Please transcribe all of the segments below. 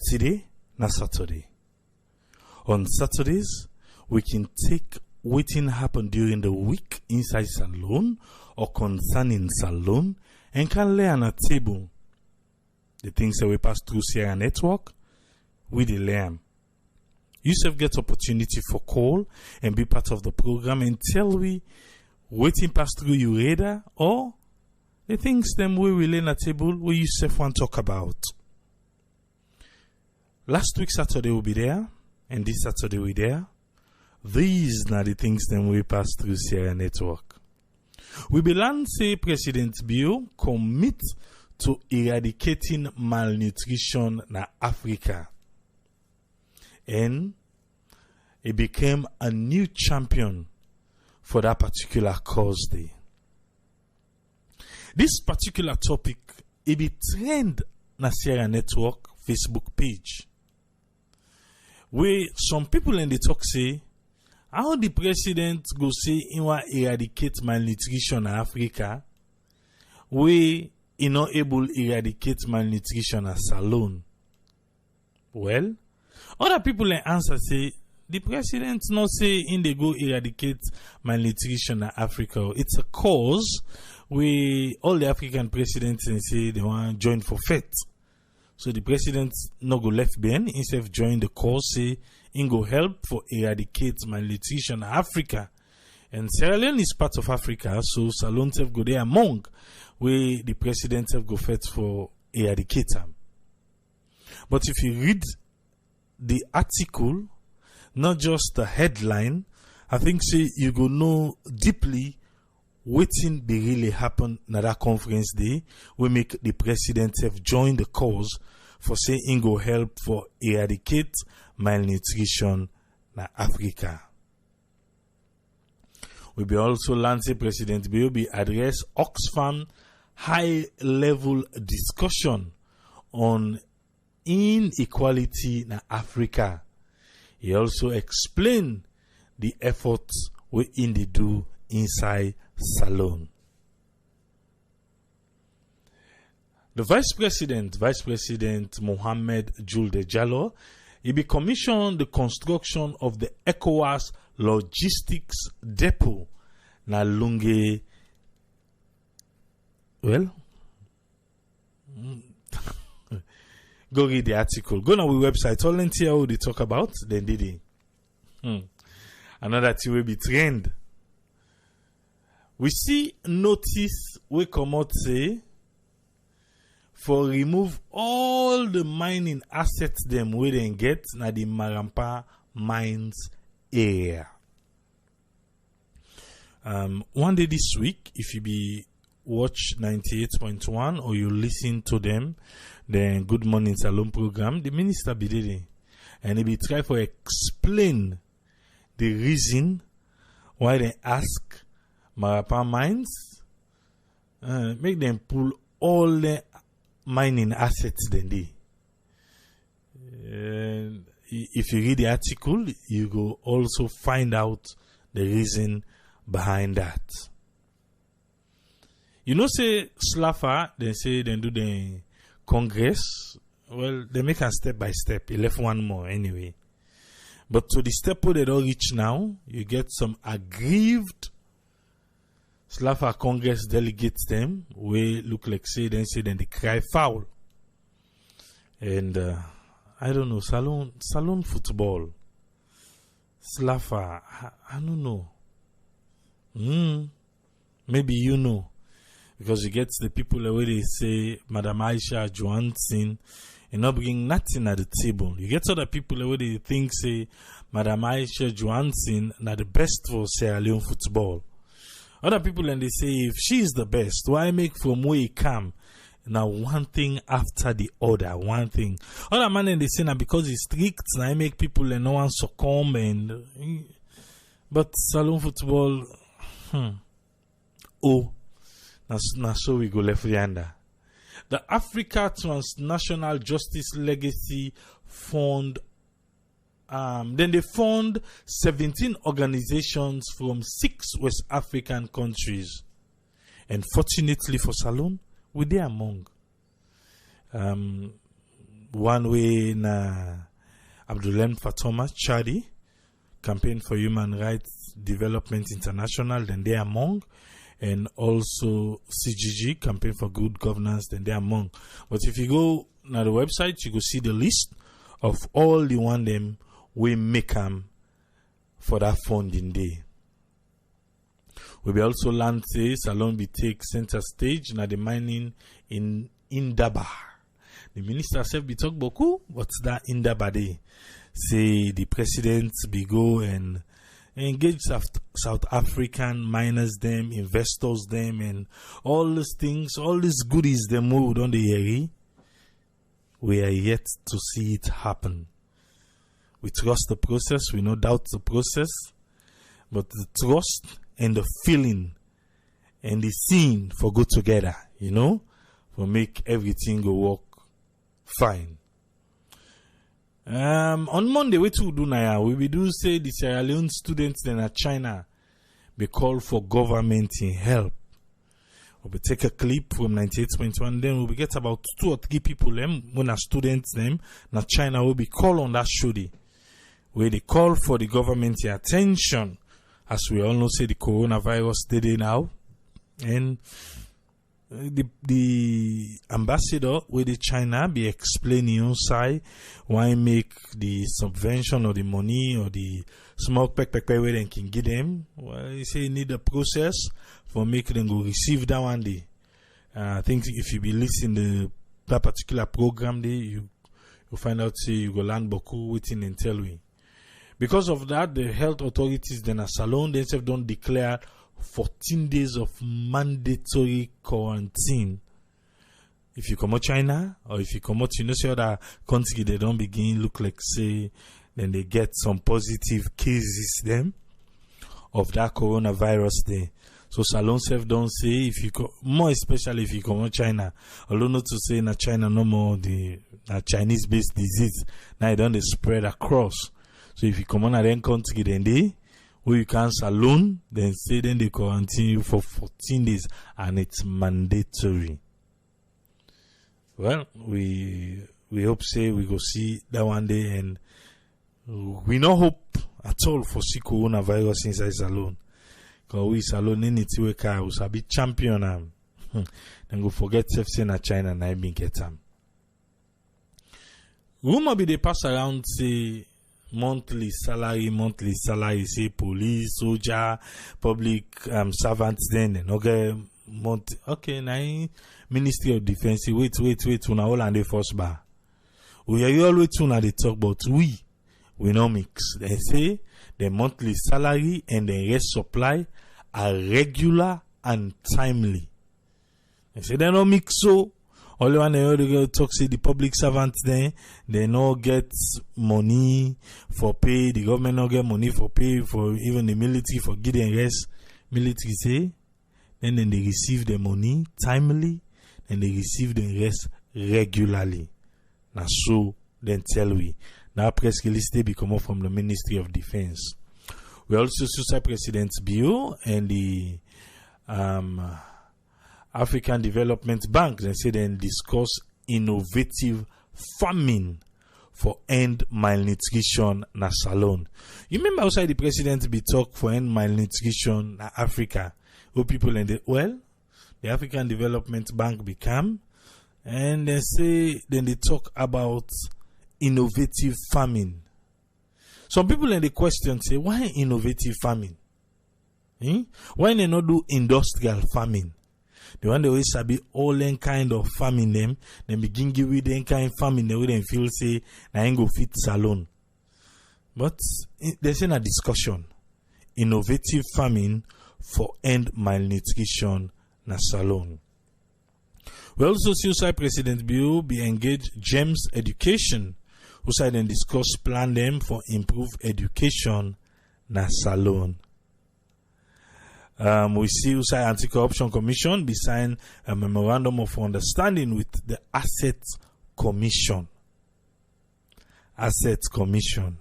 Today, na Saturday. On Saturdays, we can take wetin happen during the week inside salon or concerning salon and can lay on a table. The things that we pass through Sierra Network, we dey lay am. You self get opportunity for call and be part of the program and tell we wetin pass through your radar or the things them we lay on a table where you self want talk about. Last week Saturday will be there, and this Saturday we there. These are the things them we pass through Sierra Network. We began say President Bio commit to eradicating malnutrition in Africa. And he became a new champion for that particular cause day. This particular topic, it be trend na Sierra Network Facebook page. Where some people in the talk say, how the president go say he want eradicate malnutrition in Africa, we he not able eradicate malnutrition as alone. Well, other people in answer say the president not say in they go eradicate malnutrition in Africa. It's a cause where all the African presidents say they want join for faith. So the president not go left behind, instead of join the cause, say in go help for eradicate malnutrition in Africa. And Sierra Leone is part of Africa, so Salon self go there among where the president self go fight for eradicate them. But if you read the article, not just the headline, I think say you go know deeply wetin dey really happen na that conference day we make the president self join the cause for say in go help for eradicate malnutrition na Africa. We be also launch President Biobi address Oxfam high-level discussion on inequality in Africa. He also explained the efforts we in the do inside Salon. The Vice President Mohamed Julde Jallo, he be commissioned the construction of the ECOWAS Logistics Depot na Lunge. Well, go read the article. Go on our website. All and hear what they talk about. Then did it. Another thing will be trend. We see notice we come out say for remove all the mining assets them we then get na the Marampa mines area. One day this week, if you be watch 98.1 or you listen to them, the Good Morning Salon program, the minister be there and he be try for explain the reason why they ask Marapa mines make them pull all the mining assets then they. If you read the article, you go also find out the reason behind that. You know, say Slafa, they say they do the Congress. Well, they make a step by step. He left one more anyway. But to the step where they don't reach now, you get some aggrieved Slafa Congress delegates them, we look like say then they cry foul. And I don't know, Salon football. Slafa, I don't know. Maybe you know. Because you get the people where they say Madam Aisha Johansson and not bring nothing at the table. You get other people where they think say Madam Aisha Johansson not the best for Sierra Leone football. Other people and they say if she is the best, why make from where he come? Now one thing after the other, one thing. Other man and they say now because he's strict, now I make people and no one succumb and but Salon football now so we go left yonder. The Africa Transnational Justice Legacy Fund, then they fund 17 organizations from 6 West African countries. And fortunately for Salon, we're there among. one way na Abdulhem Fatoma Chadi, Campaign for Human Rights Development International, then they among, and also CGG, Campaign for Good Governance, then they among. But if you go na the website, you go see the list of all the one them we make them for that funding day. We will also learn say Salon be take center stage na the mining in Indaba. The minister said be talk beaucoup, but that Indaba day say the president be go and engage South African miners them, investors them, and all these things, all these goodies them moved on the area. We are yet to see it happen. We trust the process, we no doubt the process, but the trust and the feeling and the scene for go together, you know, for make everything go work fine. On Monday, we do now. We will do say the Sierra Leone students then at China be call for government in help. We will take a clip from 98.1. Then we will get about 2 or 3 people them when are students them. Now China will be call on that show where they call for the government attention. As we all know, say the coronavirus today now, and the ambassador with the China be explaining outside why make the subvention or the money or the small where they can give them. Well, he say need a process for make them go receive that one day. I think if you be listening to that particular program day, you find out say you go learn beaucoup waiting and tell me. Because of that, the health authorities then at Salon themselves don't declare 14 days of mandatory quarantine. If you come out China or if you come out, you know, see other country, they don't begin look like say, then they get some positive cases them of that coronavirus there. So Salon self don't say if you more especially if you come out China, although not to say na China no more the Chinese based disease now it don't spread across. So if you come on a then country then they where you can Salon, then say then they quarantine for 14 days and it's mandatory. Well, we hope say we go see that one day, and we no hope at all for see coronavirus inside Salon. Cause we Salon in it we can we be champion then go forget self say na China na been get them. Rumor be they pass around say monthly salary, say police, soldier, public servants then okay okay now Ministry of Defense wait una all and the first bar. We are always una they talk about we no mix. They say the monthly salary and the rest supply are regular and timely. They say they no mix so. Only one they talk say the public servants then they no get money for pay, the government no get money for pay for even the military for getting rest. Military say then they receive the money timely and they receive the rest regularly. Now so then tell we now press release they become from the Ministry of Defense. We also see President's Bureau and the African Development Bank, they say they discuss innovative farming for end malnutrition na Salon. You remember outside the president be talk for end malnutrition na Africa, who people in the the African Development Bank become, and they say then they talk about innovative farming. Some people in the question say, why innovative farming? Why they not do industrial farming? The one they always sabi all them kind of farming them begin give with them kind of farming they wouldn't feel say na ain't go fit Salon. But there's a discussion. Innovative farming for end malnutrition na Salon. We also see outside President Bureau be engaged GEMS education, who side and discuss plan them for improved education na Salon. We see outside Anti-Corruption Commission be sign a memorandum of understanding with the Assets Commission. Assets Commission.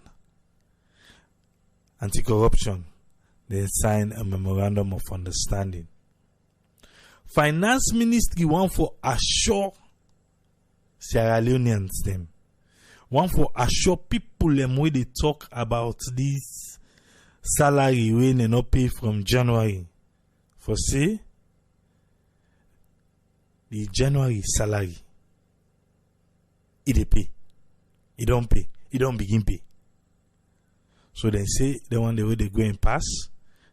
Anti-Corruption. They sign a memorandum of understanding. Finance Ministry want for assure Sierra Leoneans them. One for assure people them where they talk about this salary when they not pay from January. For say the January salary. It pay. It don't pay. It don't begin pay. So then say the one the way they go and pass.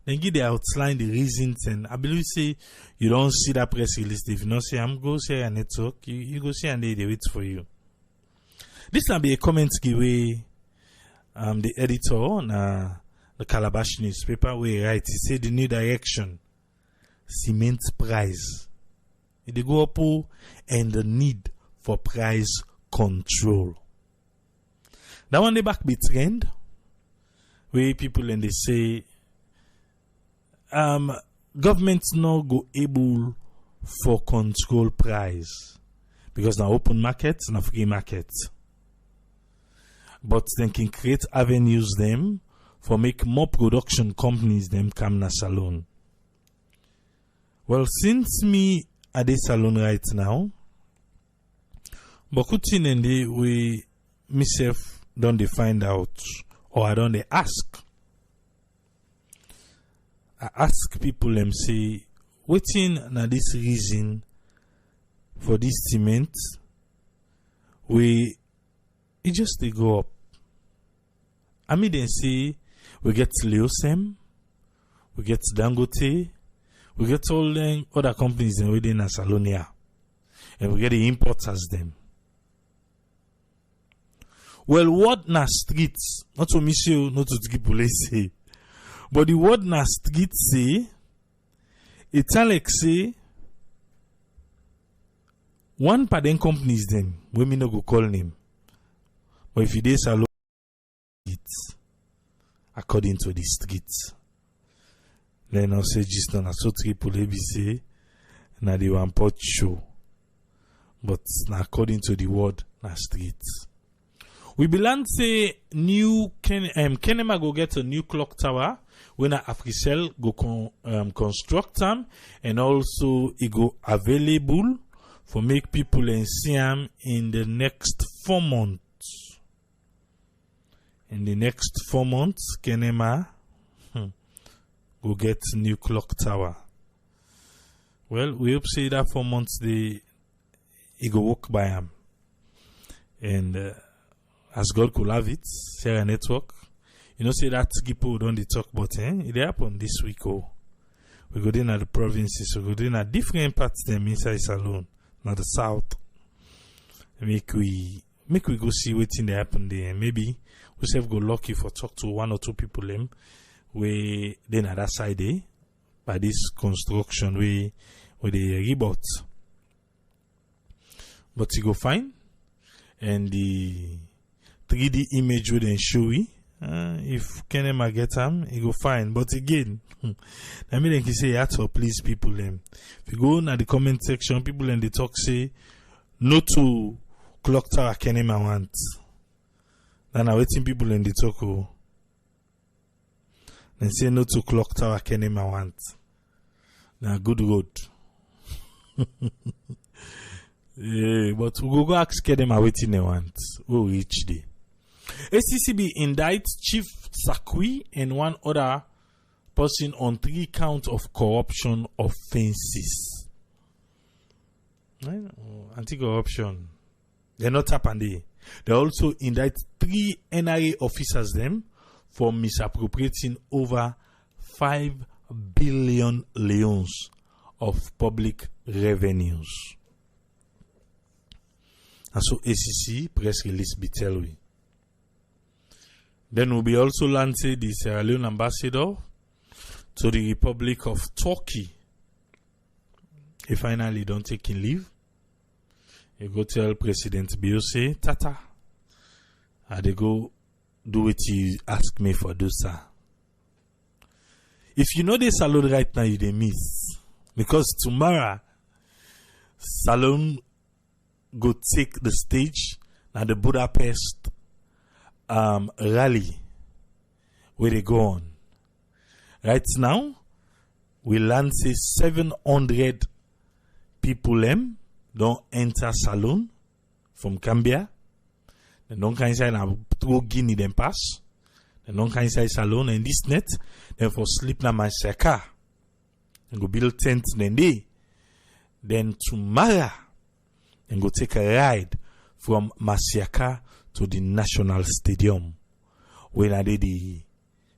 Then give the outline the reasons, and I believe say you don't see that press release. If you don't say I'm go share a network, you go see and they wait for you. This will be a comment give away the editor on the Calabash newspaper where he write, he say the new direction, cement price. They go up and the need for price control. That one they back be trend where people and they say government no go able for control price because now open market na free market, but then can create avenues them for make more production companies them come na salon. Well, since me at the salon right now, but kutin and the way myself don't they find out or I don't they ask. I ask people them say, waiting na this reason for this cement, it just they go up. I mean they say we get Leoneans, we get Dangote, we get all the other companies within Salonia, and we get the importers them. Well, what na streets, not to miss you, not to keep police say. But the word na street say, it's like say, one part them companies them, we may not go call name. But if you dey salon, it's according to the streets. Then I'll say just on a so triple ABC, na the one pot show. But na according to the word na streets. We believe say new Kenema go get a new clock tower when Africell go construct them, and also it go available for make people and see them in the next 4 months. In the next 4 months, Kenema go get new clock tower. Well, we hope say that 4 months it go work by them, and as God could have it, share a network. You know, say that people don't they talk about it happen this week. Oh, we go in at the provinces, we go in at different parts them inside Salon, not the south. Make we go see what thing they happen there. And maybe we have go lucky for talk to 1 or 2 people them where then at that side by this construction where they rebuilt. But you go fine, and the 3D image would then show you. If Kenema get them, it go fine. But again, I mean, like you say, you have to please people. If you go in the comment section, people and they talk say, no to clock tower Kenema want. Then I waiting people and they talk, then say no to clock tower Kenema want. Now good road. Yeah, but we go ask Kenema waiting they want. We'll reach there. ACCB indicts Chief Sakwi and one other person on 3 counts of corruption offenses. Anti-corruption. They're not happening. They also indict 3 NRA officers them for misappropriating over 5 billion leons of public revenues. And so ACC press release be tell we. Then we'll be also launching the Sierra Leone ambassador to the Republic of Turkey. He finally don't take in leave. He go tell President Biose, Tata, I they go do what you ask me for do, sir. If you know this salon right now, you they miss. Because tomorrow, Salon go take the stage at the Budapest rally where they go on. Right now, we land say 700 people don't enter Salon from Gambia. They don't come inside and throw Guinea them pass. They don't come inside salon and this net. Then for sleep na my car. And go build tent then day. Then tomorrow, and go take a ride from Masiaka to the National Stadium. When I did the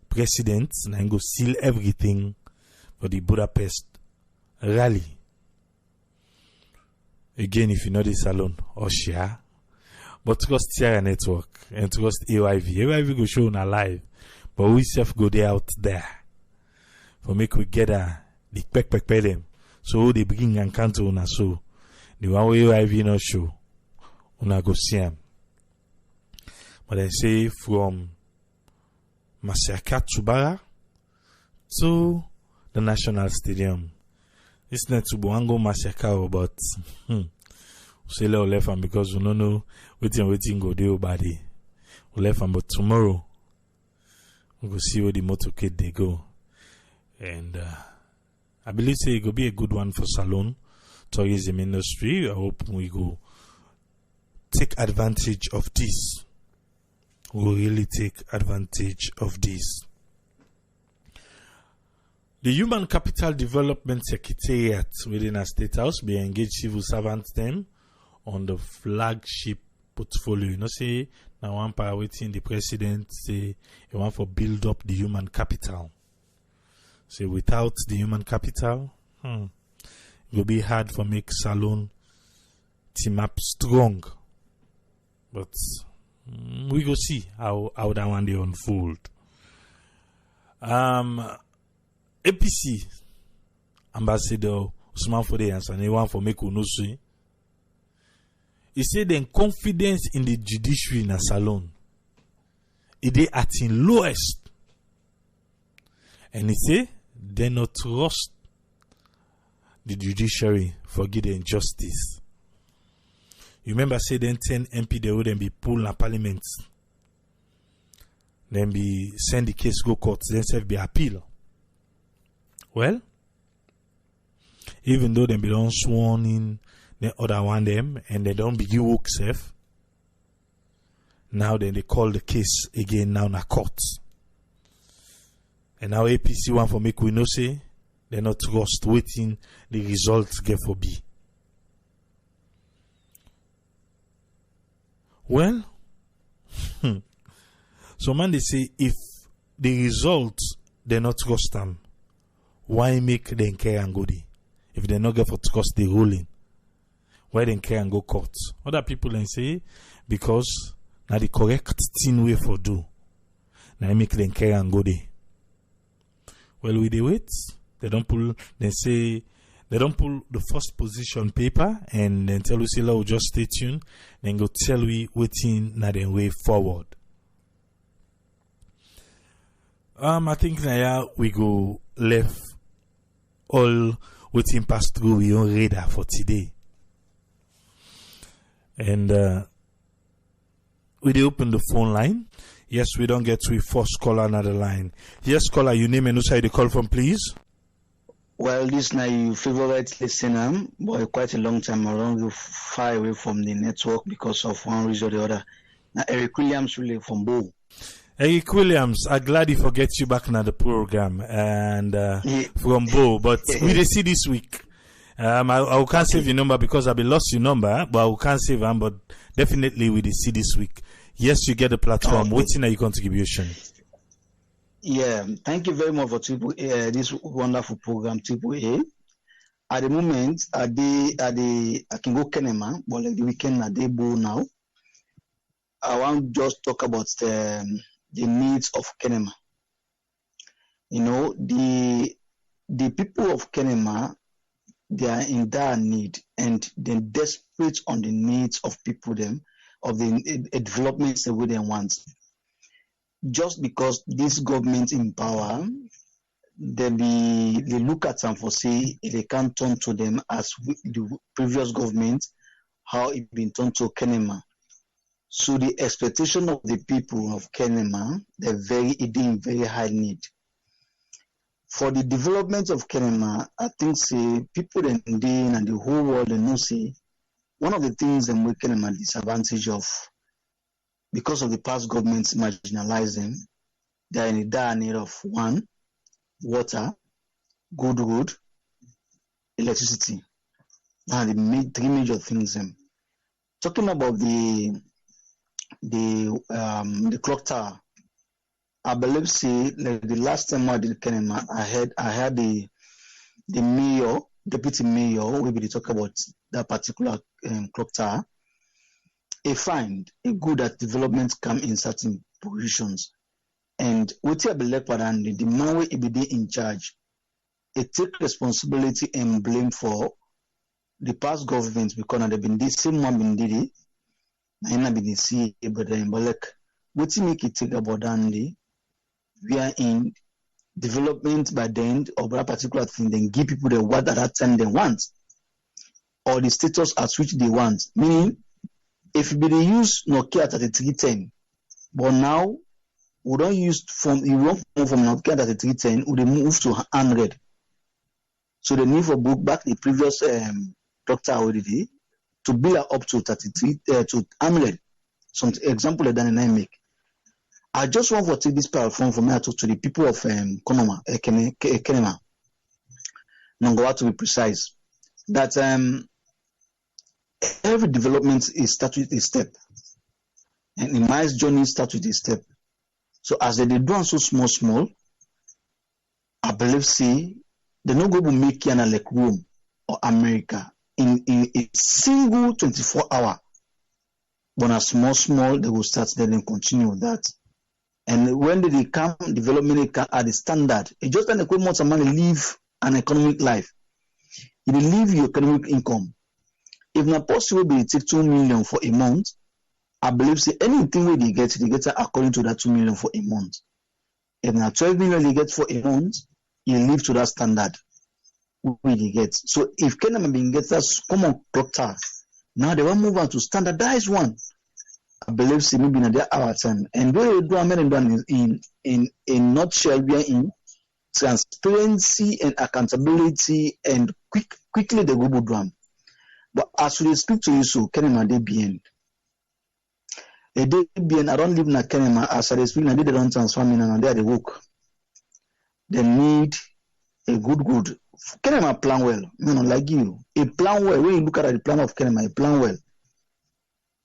president, and go seal everything for the Budapest rally. Again, if you know this salon, or share, but trust Sierra Network and trust AYV. AYV go show on live, but we self go there out there for make we get the pek them. So they bring and canto on so the one way AYV no show, una go see him. But I say from Masiaka Chubara to the National Stadium. It's not to Buango Masiaka, but say we left him because we don't know waiting go do body. We left him, but tomorrow we go see where the motorcade they go. And I believe say it will be a good one for salon tourism industry. I hope we go take advantage of this. We will really take advantage of this. The Human Capital Development Secretariat within a state house be engaged civil servants them on the flagship portfolio. You know, say now one part waiting the president say he want for build up the human capital. Say without the human capital, it will be hard for make salon team up strong. But we go see how that one day unfold. APC Ambassador Usman Fode and anyone for make unosi. He said then confidence in the judiciary in a salon. It is at its lowest. And he say they not trust the judiciary for getting justice. You remember say then 10 MP they wouldn't be pulled in parliament. Then be send the case go court, then self be appeal. Well, even though they be don't sworn in the other one them and they don't be work safe, now then they call the case again now in a court. And now APC want for make we know say they not trust waiting the results get for be. Well, so man they say if the results they not trust them, why make them care and go there? If they not get for trust the ruling, why they care and go court? Other people then say because now the correct thing way for do. Now make them care and go there. Well, we they wait. They don't pull. They say they don't pull the first position paper and then tell us we'll just stay tuned. Then go tell we waiting now the way forward. I think now we go left all waiting pass through we on radar for today. And we they open the phone line. Yes, we don't get to a first caller another line. Yes, caller, your name and who side you call from, please? Well, this now your favorite listener, but quite a long time around, you far away from the network because of one reason or the other. Now, Eric Williams really from Bo. Eric Williams, I'm glad he forget you back in the program and from Bo, but we they see this week. I can't save your number because I've been lost your number, but I can't save him. But definitely we they see this week. Yes, you get the platform. Waiting at your contribution. Yeah, thank you very much for this wonderful program, Triple A. At the moment, I can go Kenema, but like the weekend at the Bo now. I want to just talk about the needs of Kenema. You know, the people of Kenema, they are in dire need and they're desperate on the needs of people them of the developments the way they want. Just because this government in power, they look at them for say they can't turn to them as the previous government, how it been turned to Kenema. So the expectation of the people of Kenema, they're in very high need. For the development of Kenema, I think say people and the whole world they know say one of the things that make Kenema disadvantage of because of the past governments marginalize them, they are in dire need of one, water, good road, electricity. Now the three major things. Talking about the clock tower, I believe like the last time I did Kenema, I had the mayor, deputy mayor, we will talk about that particular clock tower. A good that development come in certain positions. And what I believe the man will be in charge, it take responsibility and blame for the past governments because they've been the same one been did it. I ain't been see but like what you make it take about Dandy, we are in development by the end of that particular thing, then give people the what at that time they want, or the status at which they want. Meaning, if we use Nokia 3310, but now we don't use from Nokia 3310, we move to 100. So the need for book back the previous doctor already to build up to 33 to 100. Some example that I make. I just want to take this platform for me to talk to the people of Kenema. Nongoa to be precise. That every development is start with a step. And in my journey start with a step. So as they do so small, I believe they no go to make Kiana like Rome or America in a single 24-hour. But as small, they will start then and continue with that. And when they come, development at the standard. It just an equipment money live an economic life. You live your economic income. If not possible, they take 2 million for a month. I believe anything where they get according to that 2 million for a month. If not 12 million they get for a month, you live to that standard. Where they get. So if Kenema being gets that common clock tower, now they will move on to standardized one. I believe maybe in their hour time. And where they do in a nutshell, we are in transparency and accountability and quickly the global drum. But as we speak to you, so Kenema they be in. A day being, I don't live in Kenema as I speak, and they don't transfer me and they are the work. They need a good. Kenema plan well, like you. A plan well, when you look at the plan of Kenema, a plan well.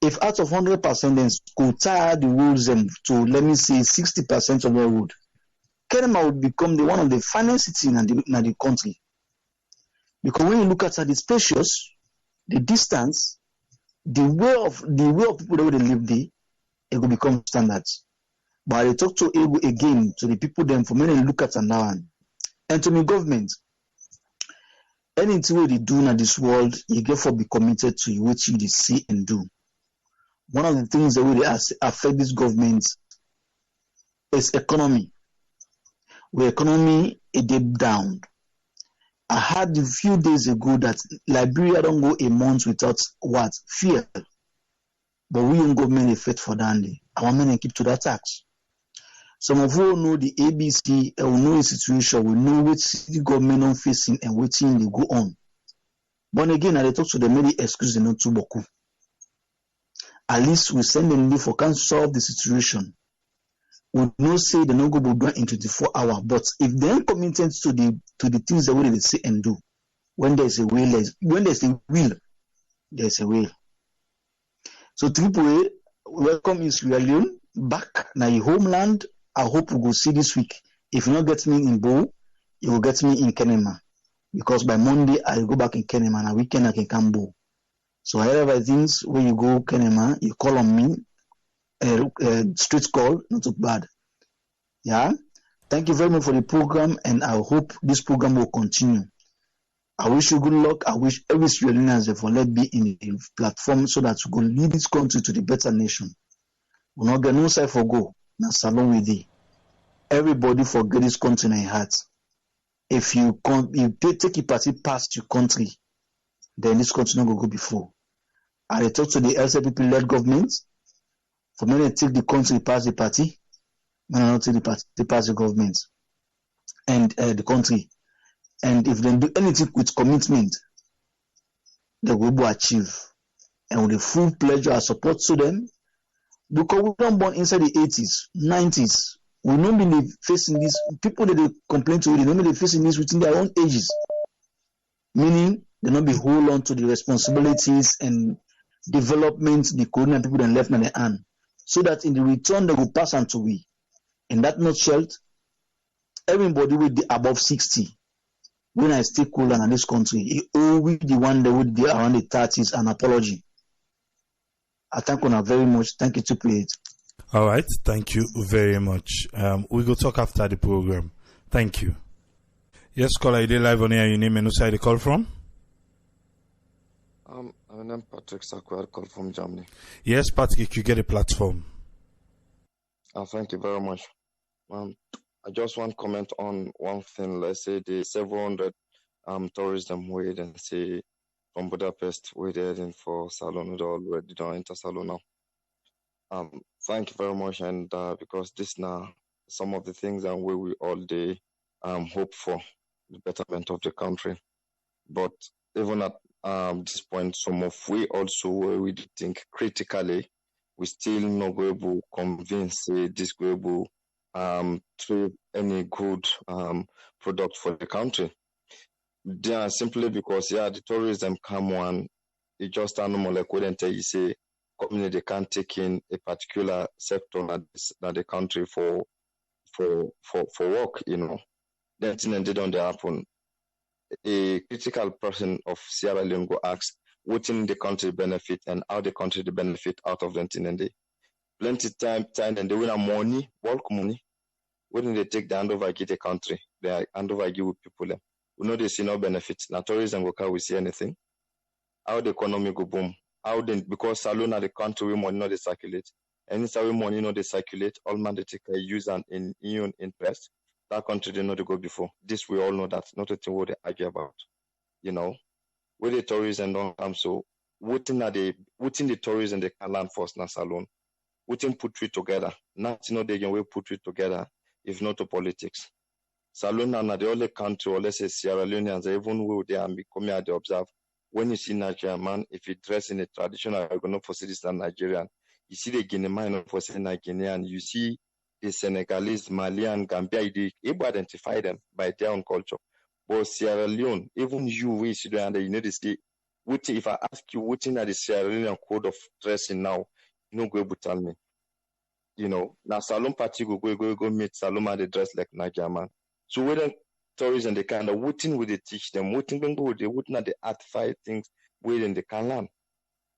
If out of 100%, then school tire the roads to, let me say, 60% of the road, Kenema will become one of the finest cities in the country. Because when you look at the spacious, the distance, the way of people that would live there, it will become standards. But I talk to Ego again, to the people then for many look at another one. And to the government, anything they do in this world, you get for be committed to what you see and do. One of the things that will affect this government is economy. Where economy is deep down. I heard a few days ago that Liberia don't go a month without what? Fear. But we don't government effect for that. Our men keep to that tax. Some of you know the ABC, will know the situation, we know which the government are facing and what thing they go on. But again, I talk to them, many excuses not too boku. At least we send them for can solve the situation. We no say they no go be done in 24 hours, but if they are committed to the things that they say and do, when there's a will, there's a will. So Triple welcome Israel Leone back na your homeland. I hope we go see this week. If you not get me in Bo, you will get me in Kenema. Because by Monday I'll go back in Kenema and a weekend I can come Bo. So wherever things when you go Kenema, you call on me. Street call, not too bad. Yeah. Thank you very much for the program, and I hope this program will continue. I wish you good luck. I wish every Leoneans for let be in the platform so that we can lead this country to the better nation. We not get no side for go. Na salon with it. Everybody forget this country in your heart. If you take a party past your country, then this country not go before. I talk to the LCPP-led government. For me, they take the country past the party, and not take the party past the government and the country. And if they do anything with commitment, they will achieve. And with the full pleasure and support to them, because we don't born inside the 80s, 90s. We normally facing this, people that they complain to, they normally facing this within their own ages. Meaning, they not be hold on to the responsibilities and development the colonial people then left in their hand. So that in the return, they will pass on to we. In that nutshell, everybody with the above 60, when I stay cool in this country, it always the one that would be around the 30s, an apology. I thank you very much. Thank you to play it. All right. Thank you very much. We go talk after the program. Thank you. Yes, caller, you live on here. Your name and who side you call from? My name Patrick Sakwa. I call from Germany. Yes, Patrick, you get a platform. Thank you very much. I just want to comment on one thing. Let's say the 700 tourism way and say from Budapest we're heading for Salon. They already don't enter Salon now. Thank you very much, and because this now some of the things and where we all day hope for the betterment of the country, but even at this point, some of we also where we think critically, we still not going to convince this global to any good product for the country. Yeah, simply because the tourism come one, it just animal like wouldn't tell you say community they can't take in a particular sector that the country for work, you know. Then thing they don't happen. A critical person of Sierra Leone go ask what in the country benefit and how the country the benefit out of them thing and they plenty time and they win money, bulk money. When they take the hand over the country, they hand over give people them. We know they see no benefits. Now tourism go can we see anything. How the economy go boom. How then because Salon are the country where money not they circulate. Any where money not they circulate, all man they take a use and in union interest. That country they know they go before. This we all know that not a thing what they argue about. You know, where the tourism don't come so waiting the tourism they can land first na Salon. Waiting put it together. Nothing no they can we put it together if not to politics. Salon are the only country or let's say Sierra Leoneans even who they are coming out to observe. When you see Nigerian man, if he dress in a traditional you're gonna for citizen Nigerian, you see the Guinean man for Nigerian, you see the Senegalese, Malian, Gambia, they able identify them by their own culture. But Sierra Leone, even you we see there and you know this if I ask you what in the Sierra Leonean code of dressing now, you know go able to tell me. You know, now Salon party go meet Salon and they dress like Nigerian man. So when tourists and they kind of waiting will they teach them, waiting will they wouldn't at the artifact things waiting they can learn.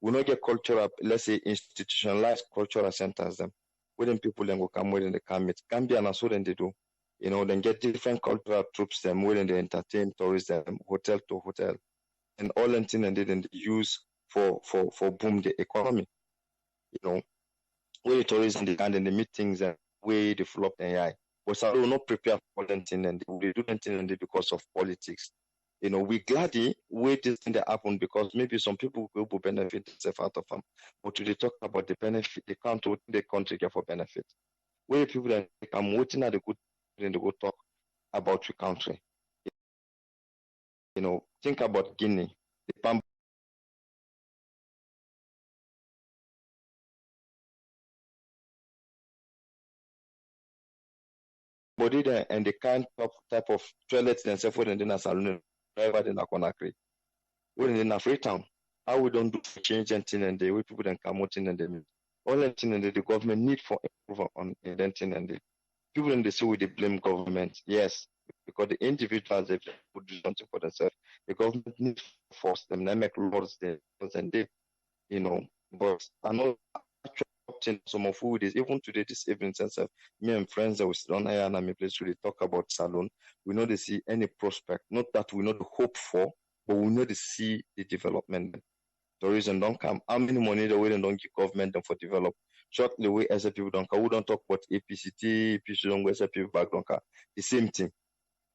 We not get cultural, let's say institutionalized cultural centers them. Waiting people then will come waiting they can meet. Gambia and so then they do. You know, then get different cultural troops them waiting they entertain tourists them hotel to hotel. And all them thing and they then use for boom the economy. You know, where the tourists and they meet things and way develop AI. But so will not prepare for anything and they do anything and because of politics. You know, we gladly wait this thing that happen because maybe some people will benefit themselves out of them. But we talk about the benefit, they can't what the country get for benefit. Where people that come waiting at the good then they go talk about your country. You know, think about Guinea, the palm body there and the kind of type of toilets and stuff when they Salon driver in Conakry. When in a Freetown, how we don't do change anything and the way people then come out in and them. All that thing and the government need for improvement on anything and the people in the say they blame government. Yes, because the individuals they would do something for themselves. The government needs to force them, they make laws there and they you know, but I know some of who it is even today this evening since me and friends that we sit on here and I'm place to talk about Salon. We know they see any prospect, not that we know the hope for, but we know they see the development. The reason don't come. How many money the way they don't give government them for develop? Shortly way as people don't come. We don't talk about APCT, APC don't go as people back don't come. The same thing,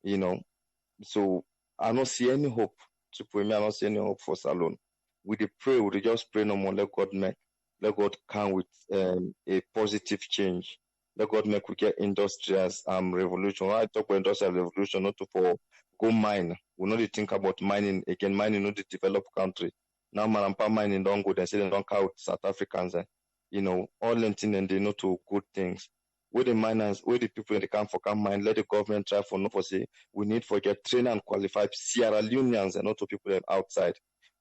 you know. So I don't see any hope. To pray me, I don't see any hope for Salon. We pray, we just pray no more. Let God come with a positive change. Let God make we get industrial revolution. When I talk about industrial revolution, not to for go mine. We know they think about mining again. Mining not the developed country. Now man mining don't go. They say they don't count South Africans. all lentin and they know to good things. Where the miners, where the people in the camp for come mine, let the government try for no for say we need for get trained and qualified Sierra Leoneans and not to people them outside.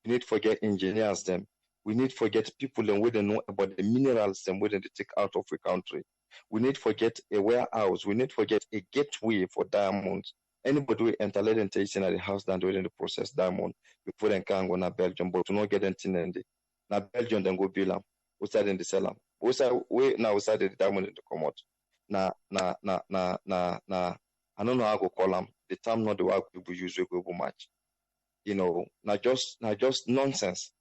We need for get engineers them. We need for get people them where they know about the minerals them where they take out of the country. We need for get a warehouse. We need for get a gateway for diamonds. Anybody will enter let them take in at the house down during the process diamond before they can go na Belgium, but to not get anything in the na Belgium then go bill them. Outside in the seller. Outside the diamond in the come out. I don't know how to call them. The term not the way people use we go match. Not just nonsense.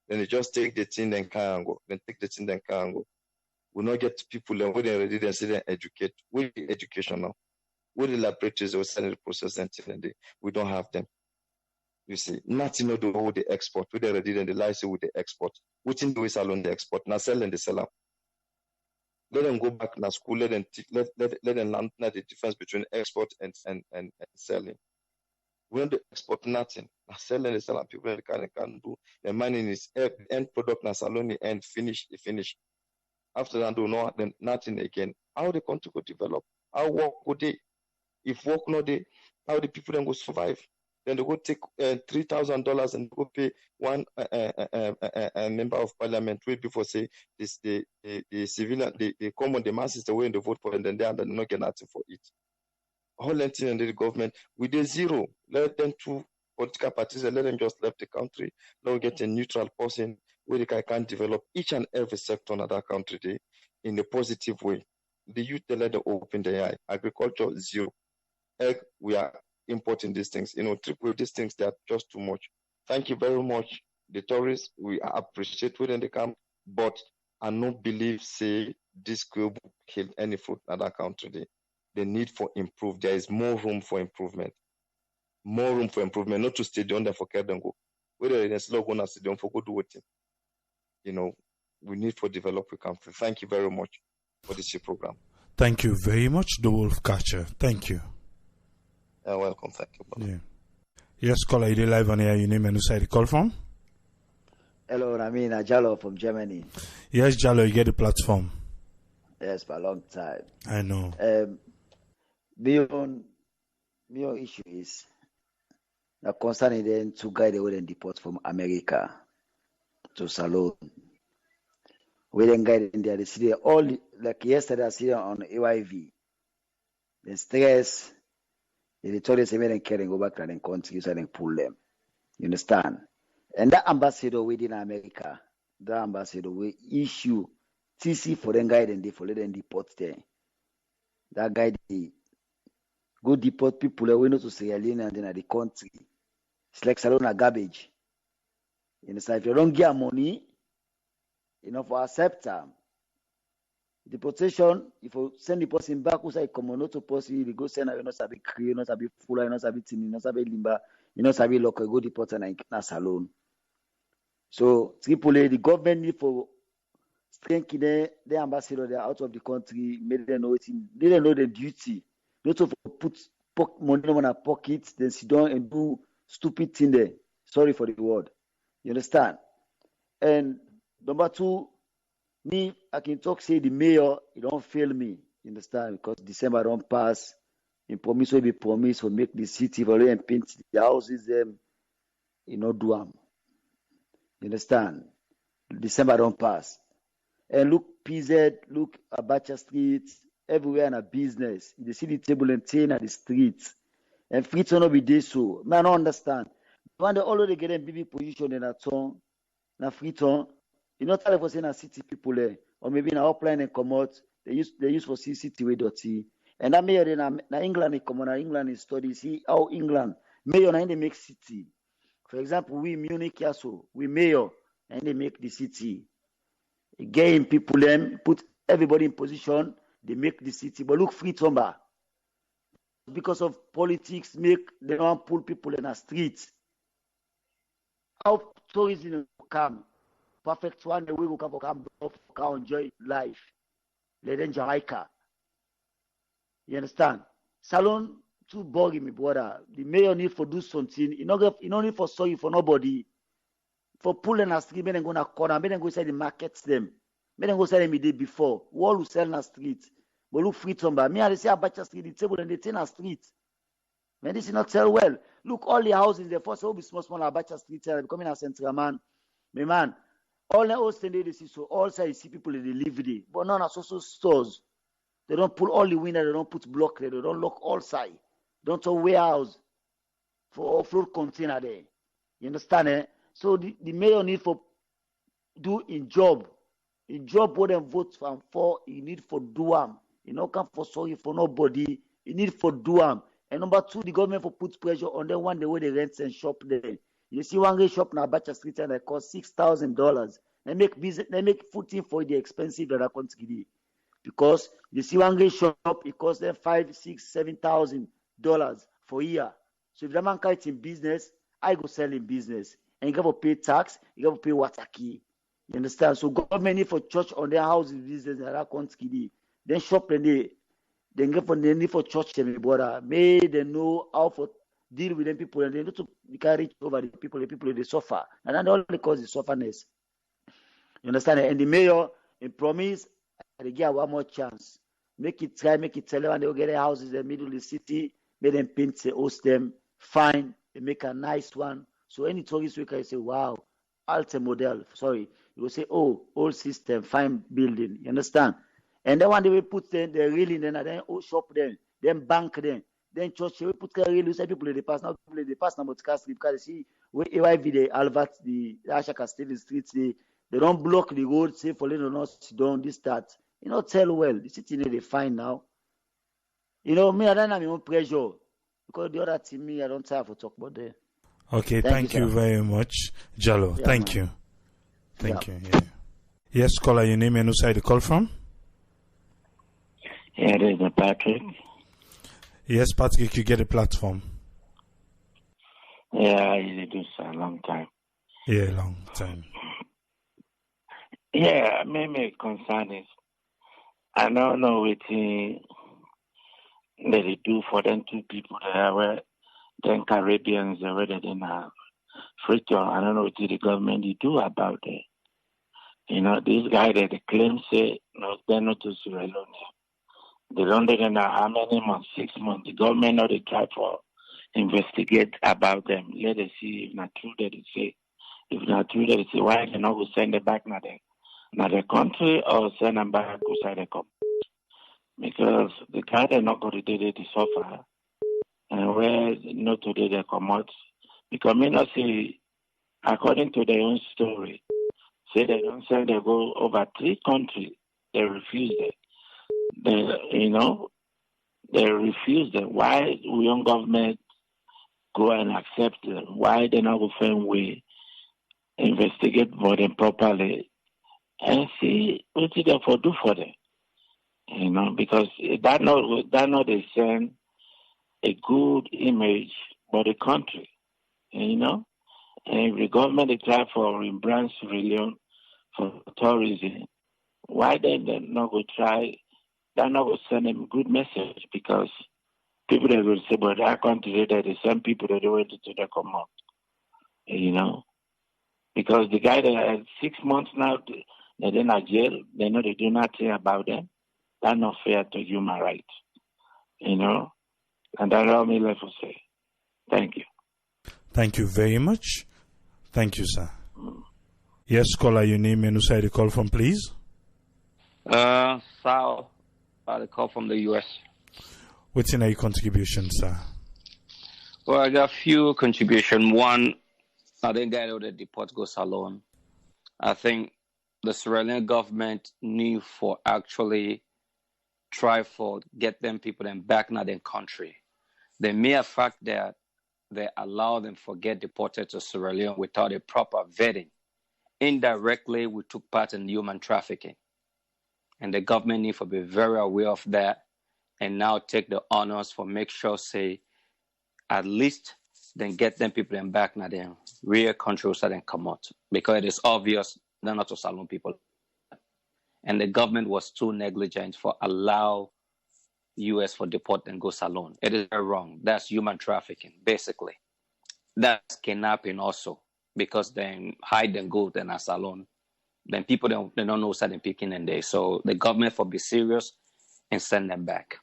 Then they just take the thing then can go. Then take the thing then can go. We not get people when they ready then say they educate. We education now. We the laboratories or send the process and we don't have them. You see, nothing to do with the export. We already then the license with the export. Within the way salon the export. Now selling the seller. Let them go back to school. Let them learn the difference between export and selling. We don't export nothing. Now selling the seller people can do. The mining is end product now salon the end finish. After that do no then nothing again. How the country could develop? How work could they? If work no day, how the people then go survive? Then they go take $3,000 and go pay one member of parliament. Wait before say this the civilian, the common, the masses, the way they vote for, and then they not get nothing for it. Whole entity and the government with a zero. Let them two political parties and let them just left the country. Now we get a neutral person where they can develop each and every sector in that country in a positive way. The youth they let them open their eye. Agriculture zero. We are importing these things, triple these things, they are just too much. Thank you very much, the tourists. We appreciate within the camp, but I don't believe say this could kill any fruit in that country. The need for improve. There is more room for improvement. More room for improvement. Not to stay down there for Kedango. Whether it's not going to stay down for go do it. We need for develop the country. Thank you very much for this program. Thank you very much, the Wolf Catcher. Thank you. Welcome. Thank you. Yeah. Yes, caller, you live on here. Your name and who side you call from? Hello, Ramina Jallo from Germany. Yes, Jallo, you get the platform. Yes, for a long time. I know. My own issue is now concerning them to guide the way deport from America to Salon. We then guide in there. They see all like yesterday I see on AYV. The stress. They told us they can go back to the country and pull them. You understand? And that ambassador within America, that ambassador will issue TC for them guide and they for them deport there. That guy they go deport people away not to Sierra Leone and then at the country. It's like Salona garbage. You understand? If you don't get money, for accept them. Deportation, if you send the person back, who say come on, not to person, you go send, you not sabi Cree, you not sabi Fula, you not sabi Tini, you not sabi Limba, you not sabi local, go deport and na Salon. So Tripoli, the government need for strengthen the ambassador, they are out of the country, make them know it, they don't know the duty, not to put money in their pockets, then sit down and do stupid thing there. Sorry for the word. You understand? And number two, me, I can talk, say the mayor, he don't fail me, you understand? Because December don't pass. He promise will be promised to make the city for and paint the houses, you know, do them. You understand? December don't pass. And look, PZ, look, Abacha Street, everywhere in a business. You see the table and chain at the streets. And free to not be there so. Man, I don't understand. When they already get in big position in a town, na free town, you know, tell for saying a city people there, or maybe in our plan and come out, they use for CCTV dirty. And that mayor in England, they come on, England is study, see how England, mayor and they make city. For example, we Munich, so we mayor, and they make the city. Again, people them, put everybody in position, they make the city. But look, free tomba. Because of politics, they don't pull people in the streets. How tourism come? Perfect one, the way we come enjoy life. Let them Jamaica. You understand? Salon too boring, my brother. The mayor need for do something. You don't need for sorry for nobody. For pulling a street, and go to corner, then go inside the markets them. Me then go sell them the day before. Wall who sell na street. But look free somebody. Me, I say Abacha Street, the table and they take na street. Man, this is not sell well. Look, all the houses, the first will be small, Abacha Street, becoming a central man. My man, all the hosts they see, so all side you see people they live there. But none are social stores. They don't pull all the window, they don't put block there, they don't lock all side. Don't have warehouse for offload container there. You understand, eh? So the mayor need for do in job. In job what them vote for, you need for do am. You know, come for sorry for nobody. You need for do am. And number two, the government for put pressure on them one the way they rent and shop there. You see one great shop now Abacha Street and they cost $6,000. They make business, they make food for the expensive that I can't give you. Because you see one great shop, it costs them $5,000, $6,000, $7,000 for a year. So if the man carries in business, I go sell in business. And you got to pay tax, you got to pay wataki. You understand? So government need for church on their houses business that I can't give you. Then shop and they get for the need for church them, brother. May they know how to deal with them people and they need to carry over the people they suffer. And that only causes sufferness. You understand? And the mayor he promise they give one more chance. Make it try, make it tell them and they'll get their houses in the middle of the city, make them paint, host them, fine, they make a nice one. So any tourist we can say, wow, alter model. Sorry. You will say, oh, old system, fine building. You understand? And then when they will put them, they're really then shop them, then bank them, then church, they will put the real say people in the past, now people in the past, now but because they see where AYV, the Alvat, the Ashaka State, the streets, they don't block the road, say for little not down this, that. You know, tell well, the city they find now. You know, me, I don't have my own pressure. Because the other team, me, I don't have to talk about that. Okay, thank you very much, Jalo. Yeah, thank man. you. Thank you. Yeah. Yes, caller, your name and who side you call from? Yeah, this is Patrick. Yes, Patrick, you get a platform. Yeah, I usually do so a long time. Yeah, long time. Yeah, my concern is I don't know what they do for them two people that were then Caribbeans rather than Africa. I don't know what the government they do about it. You know, this guy that they claim say no, they're not to Sierra Leone. They don't know how many months, 6 months. The government not they try for investigate about them. Let us see if not true that they say. If not true that they say, why they not go send it back now the country or send them back outside the country. Because the guy they not going to do the suffer and where not today they come out. Because me not say according to their own story, say they don't say they go over 3 countries, they refuse it. They refuse them. Why young government go and accept them? Why they not go find way investigate for them properly and see what they for do for them? You know, because that not they send a good image for the country. You know, and if the government they try for rebrand Sierra Leone for tourism, why they not go try? That not will send them good message because people that will say, but that country that the same people that they went to the come out. You know? Because the guy that had 6 months now, they're in a jail, they know they do nothing about them. That's not fair to human rights. You know? And that's all me left to say. Thank you. Thank you very much. Thank you, sir. Yes, caller, your name and who side you call from, please? Sal. I call from the U.S. What's in your contribution, sir? Well, I got a few contributions. One, I think I know that the port goes alone. I think the Sierra Leone government need for actually try for get them people them back in their country. The mere fact that they allow them to get deported to Sierra Leone without a proper vetting, indirectly we took part in human trafficking. And the government need to be very aware of that and now take the honors for make sure, say, at least then get them people them back now their real country so they come out. Because it is obvious they're not to Salon people. And the government was too negligent for allow US for deport and go Salon. It is very wrong. That's human trafficking, basically. That's kidnapping also, because they hide and go then a Salon. then people they don't know certain picking and they. So the government for be serious and send them back.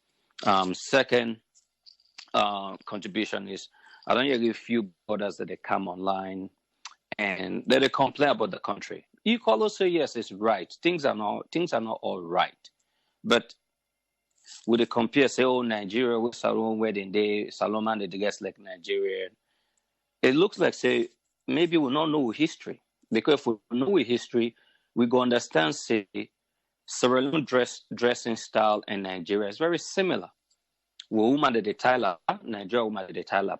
Second contribution is I don't hear a few borders that they come online and they complain about the country. You call us say yes, it's right. Things are not all right. But would they compare, say, oh, Nigeria with Salon wedding day, Salon they guess like Nigeria. It looks like say maybe we don't know history. Because if we know history, we go understand say Sierra Leone dressing style and Nigeria is very similar. We woman de Tyler, Nigeria woman de Tyler.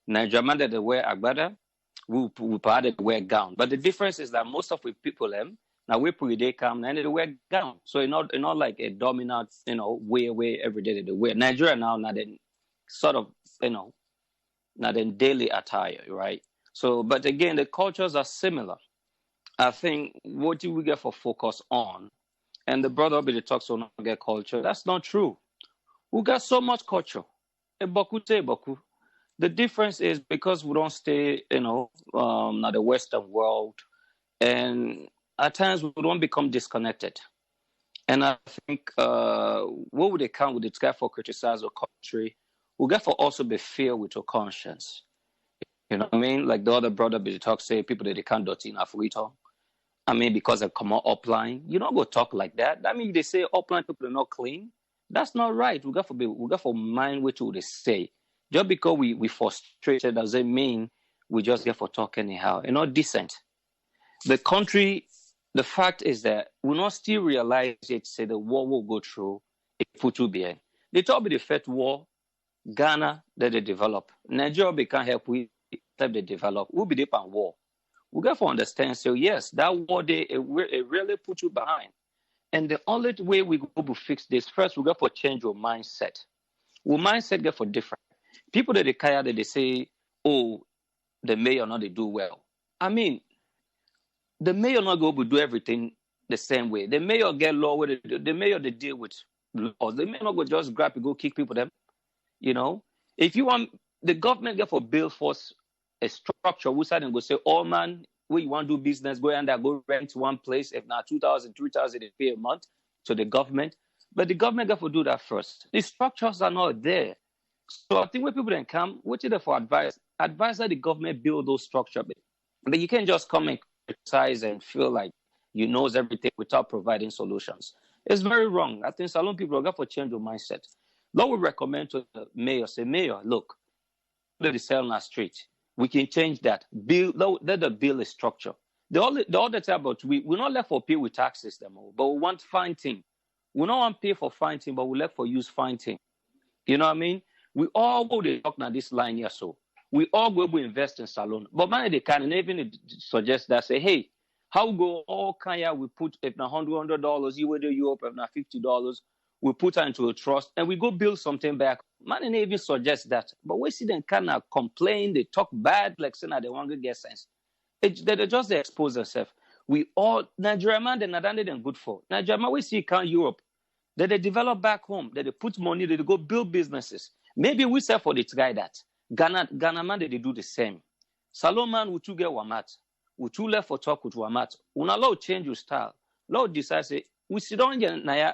Nigeria man they wear agbada, we probably wear gown. But the difference is that most of the people now we pretty they come and they wear gown. So it's not like a dominant, way every day they wear. Nigeria now then sort of, now then daily attire, right? So, but again, the cultures are similar. I think what do we get for focus on? And the brother be the talks on not get culture. That's not true. We got so much culture. Boku. The difference is because we don't stay, now the Western world, and at times we don't become disconnected. And I think what would they count with the guy for criticize our country? We get for also be filled with your conscience. You know what I mean? Like the other brother be the talk say people that they can't dirty in Africa. I mean, because they come out upline, you don't go talk like that. That means they say upline people are not clean. That's not right. We got for mind what they say. Just because we frustrated doesn't mean we just get for talk anyhow. You're not decent. The country, the fact is that we not still realize it. Say the war will go through. It put you behind. They talk about the first war, Ghana that they develop. Nigeria can't help we help they develop. We'll be deep on war. We got to understand. So yes, that war it really put you behind. And the only way we go to fix this, first we got to change your mindset. Our mindset get for different. People that they care that they say, oh, the mayor not they do well. I mean, the mayor not go to do everything the same way. The mayor get law with it. The mayor they deal with laws. The mayor not go just grab and go kick people them. If you want the government get for build force a structure, we side and go say, oh man, where you want to do business, go and go rent one place. If not 2,000, 3,000 they pay a month to the government. But the government got to do that first. The structures are not there. So I think when people then come, what is it for advice? Advise that the government build those structures. But you can't just come and criticize and feel like you knows everything without providing solutions. It's very wrong. I think Salon people have got to change your mindset. Lord would recommend to the mayor, say, Mayor, look, let the sell on our street. We can change that. Let the bill is structure. The other time about we're not left for pay with tax system, but we want fine thing. We don't want pay for fine thing, but we left for use fine thing. You know what I mean? We all go to talk now this line here, so we all go to invest in Salon. But man, they can even suggest that say, hey, how we go all kind we put if not $100, you whether Europe if not $50, we put her into a trust and we go build something back. Man, they even suggest that. But we see them kind of complain, they talk bad, like saying that they want to get sense. They just expose themselves. We all Nigeria man, they're not them good for. Nigeria man, we see can Europe. That they develop back home, that they put money, that they go build businesses. Maybe we say for the guy that. Ghana man, they do the same. Salomon, we too get Wamat. We too left for talk with Wamat. We not allow change your style. Lord decide say, we sit down here,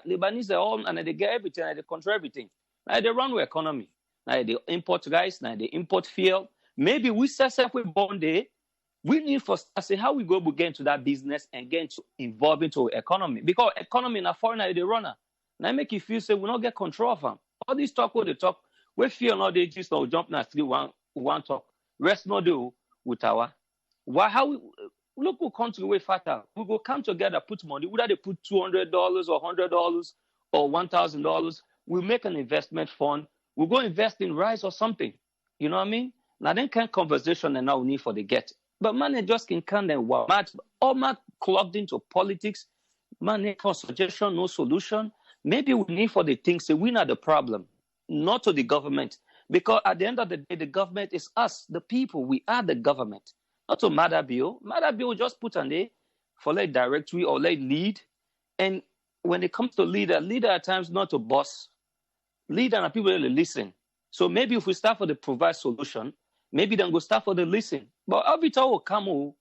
Lebanese are all, and they get everything, and they control everything. Now they run the economy. Now they import guys, now they import fuel. Maybe we say we born there. We need for say how we go get into that business and get to involve into economy. Because economy in a foreigner, they runner. Now make you feel say we not get control of them. All this talk where they talk, we feel not they just now jump now still one talk. Rest not do with our why how we look we come to the way fatter. We go come together, put money, whether they put $200 or $100 or $1,000, we make an investment fund, we go invest in rice or something. You know what I mean? Now then kind of conversation and now we need for the get. But man, they just can come and wow. All man clogged into politics, man for suggestion, no solution. Maybe we need for the things, say we not the problem, not to the government. Because at the end of the day, the government is us, the people. We are the government. Not to Mother Bill. Mother Bill just put on there for like directory or like lead. And when it comes to leader at times not to boss. Leader and people really listen. So maybe if we start for the provide solution, maybe then go start for the listen. But every time we come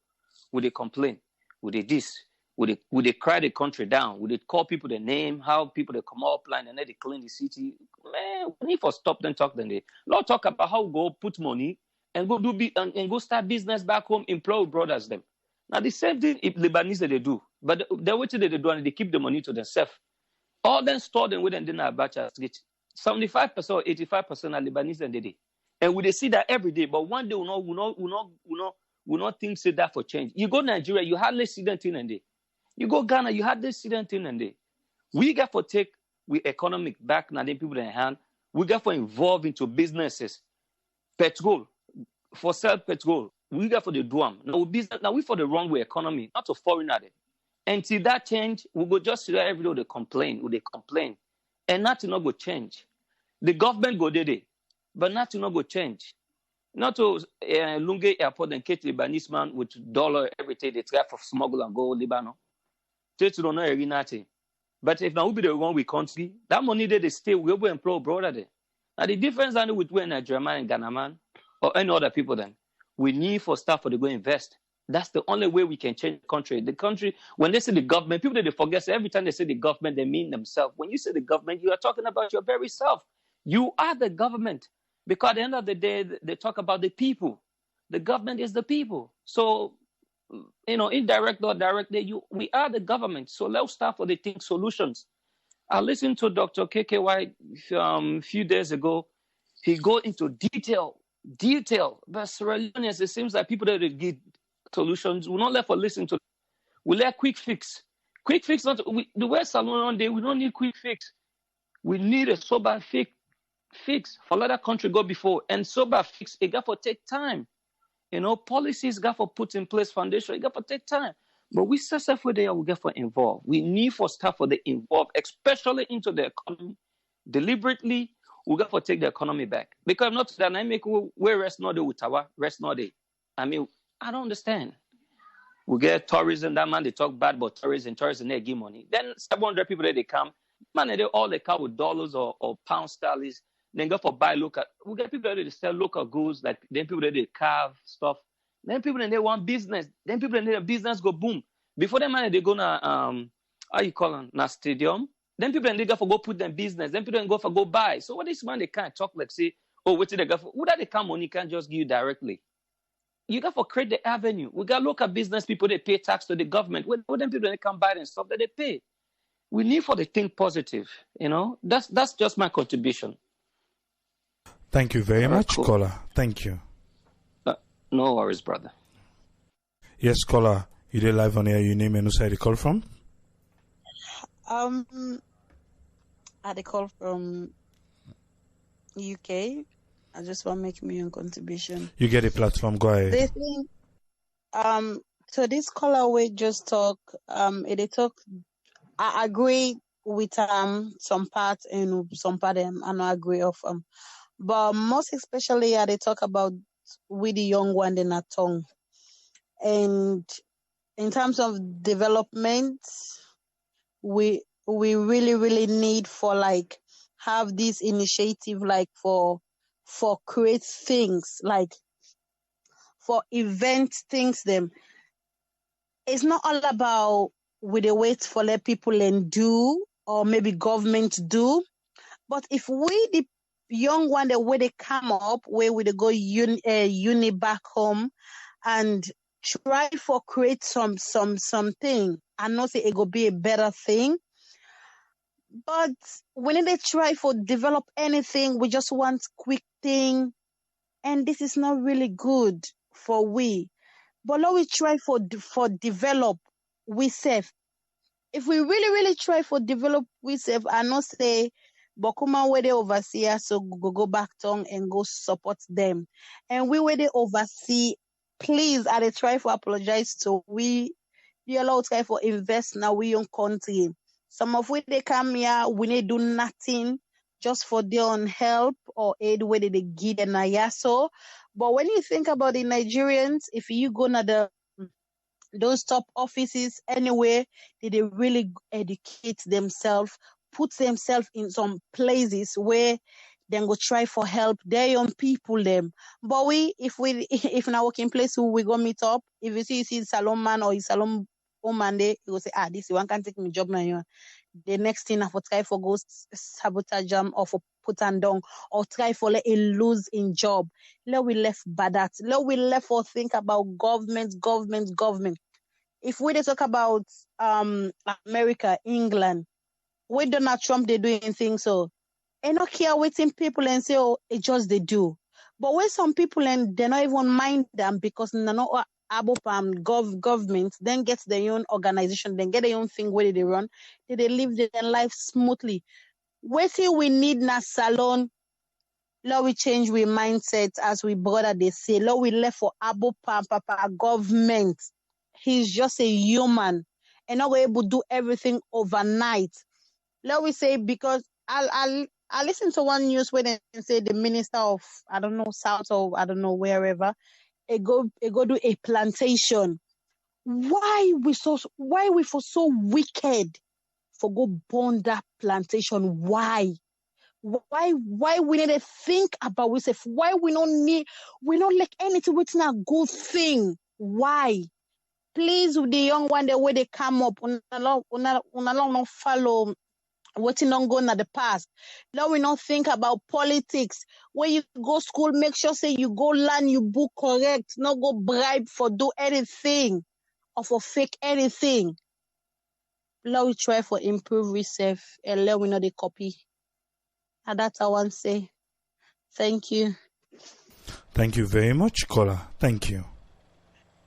with a complaint, with a this, Would they cry the country down? Would they call people the name? How people they come up line and then they clean the city? Man, we need for stop them talk then they. Lord talk about how go put money and go and go start business back home, employ brothers them. Now the same thing if Lebanese they do, but the way they do and they keep the money to themselves. All them stored and within dinner Abacha street. 75% or 85% are Lebanese and they. And we they see that every day, but one day we not think say that for change. You go Nigeria, you hardly see that thing and day. You go Ghana, you hardly see that thing and day. We got to take we economic back now, then people in hand. We got to involve into businesses, petrol, for sell petrol. We got for the drum. Now we for the wrong way economy, not to foreign at it. Until that change, we go just see every day they complain, and nothing not go change. The government go there, but nothing not go change. Not to Lunge airport and catch Lebanese man with dollar every day they try for smuggle and go Lebanon. They don't know nothing. But if now we be the one we country, that money they stay, we will employ brother there. Now the difference only with when Nigeria man and Ghana man or any other people then, we need for staff for to go invest. That's the only way we can change the country. The country, when they say the government, people they forget. So every time they say the government, they mean themselves. When you say the government, you are talking about your very self. You are the government. Because at the end of the day, they talk about the people. The government is the people. So, indirect or directly, we are the government. So let's start for the think solutions. I listened to Dr. KKY a few days ago. He go into detail. But Leoneans, it seems like people that give solutions, we're not left for listening to. We let quick fix. Quick fix, the way Salon on day, we don't need quick fix. We need a sober fix for let that country go before. And sober fix, it got to take time. Policies got to put in place foundation, it got to take time. But we successful there, we get for involved. We need for staff for the involved, especially into the economy. Deliberately, we got to take the economy back. Because not that I make where rest not day with our rest not day. I mean, I don't understand. We get tourism, that man, they talk bad about tourism, they give money. Then 700 people they come, man, they all they come with dollars or pound sterling. Then go for buy local. We get people that sell local goods, like then people that they carve stuff. Then people that they want business. Then people that need business go boom. Before that man, they go na how you call them, na stadium. Then people that they go for go put them business. Then people that go for go buy. So what this man they can't talk like say, oh, what did they go for? Who that they come money can't just give you directly. You got to create the avenue. We got local business people they pay tax to the government. What them people that come buy and stuff that they pay. We need for the think positive. That's just my contribution. Thank you very much, cool. Caller. Thank you. No worries, brother. Yes, caller. You did live on air. Your name and who side you call from? I call from UK. I just want to make my own contribution. You get a platform. Go ahead. They think, so this caller we just talk. They talk. I agree with some part and some part I don't agree of but most especially they talk about with the young one in a tongue. And in terms of development, we really need for like have this initiative like for create things like for event things them. It's not all about with the wait for let people and do or maybe government do, but if we the young one the way they come up where we go uni back home and try for create something, I know say it go be a better thing. But when they try for develop anything, we just want quick thing, and this is not really good for we. But now we try for develop we save. If we really try for develop we save, I not say Bokuma where they oversee so go back tongue and go support them. And we where they oversee, please I try for apologize to we allow try for invest now we own country. Some of we they come here, we need do nothing just for their own help or aid where they give them so. But when you think about the Nigerians, if you go to those top offices anywhere, they really educate themselves, put themselves in some places where they go try for help their young people them. But if in our working place who we go meet up, if you see salon man or salon Monday, you will say, this one can take me job now. The next thing I for try for go sabotage or for put and down or try for let a lose in job. Let we left bad at. Let we left for think about government. If we talk about America, England, where Donald Trump they doing things so, and not care waiting people and say, it just they do. But when some people and they not even mind them because no government then gets their own organization, then get their own thing where they run, they live their life smoothly. We say we need na salon. Let we change we mindset as we brother they say. Let we left for Papa government. He's just a human and not able to do everything overnight. Let we say because I listened to one news where they say the minister of I don't know South or I don't know wherever it go do a plantation. Why we for so wicked for go burn that plantation? Why we need to think about we say why we don't like anything within a good thing? Why? Please with the young one the way they come up not follow what's not going at the past. Now we not think about politics. When you go school, make sure say you go learn you book correct, not go bribe for do anything or for fake anything. Now we try for improve research and let we know the copy. And that's I want to say. Thank you. Thank you very much, caller. Thank you.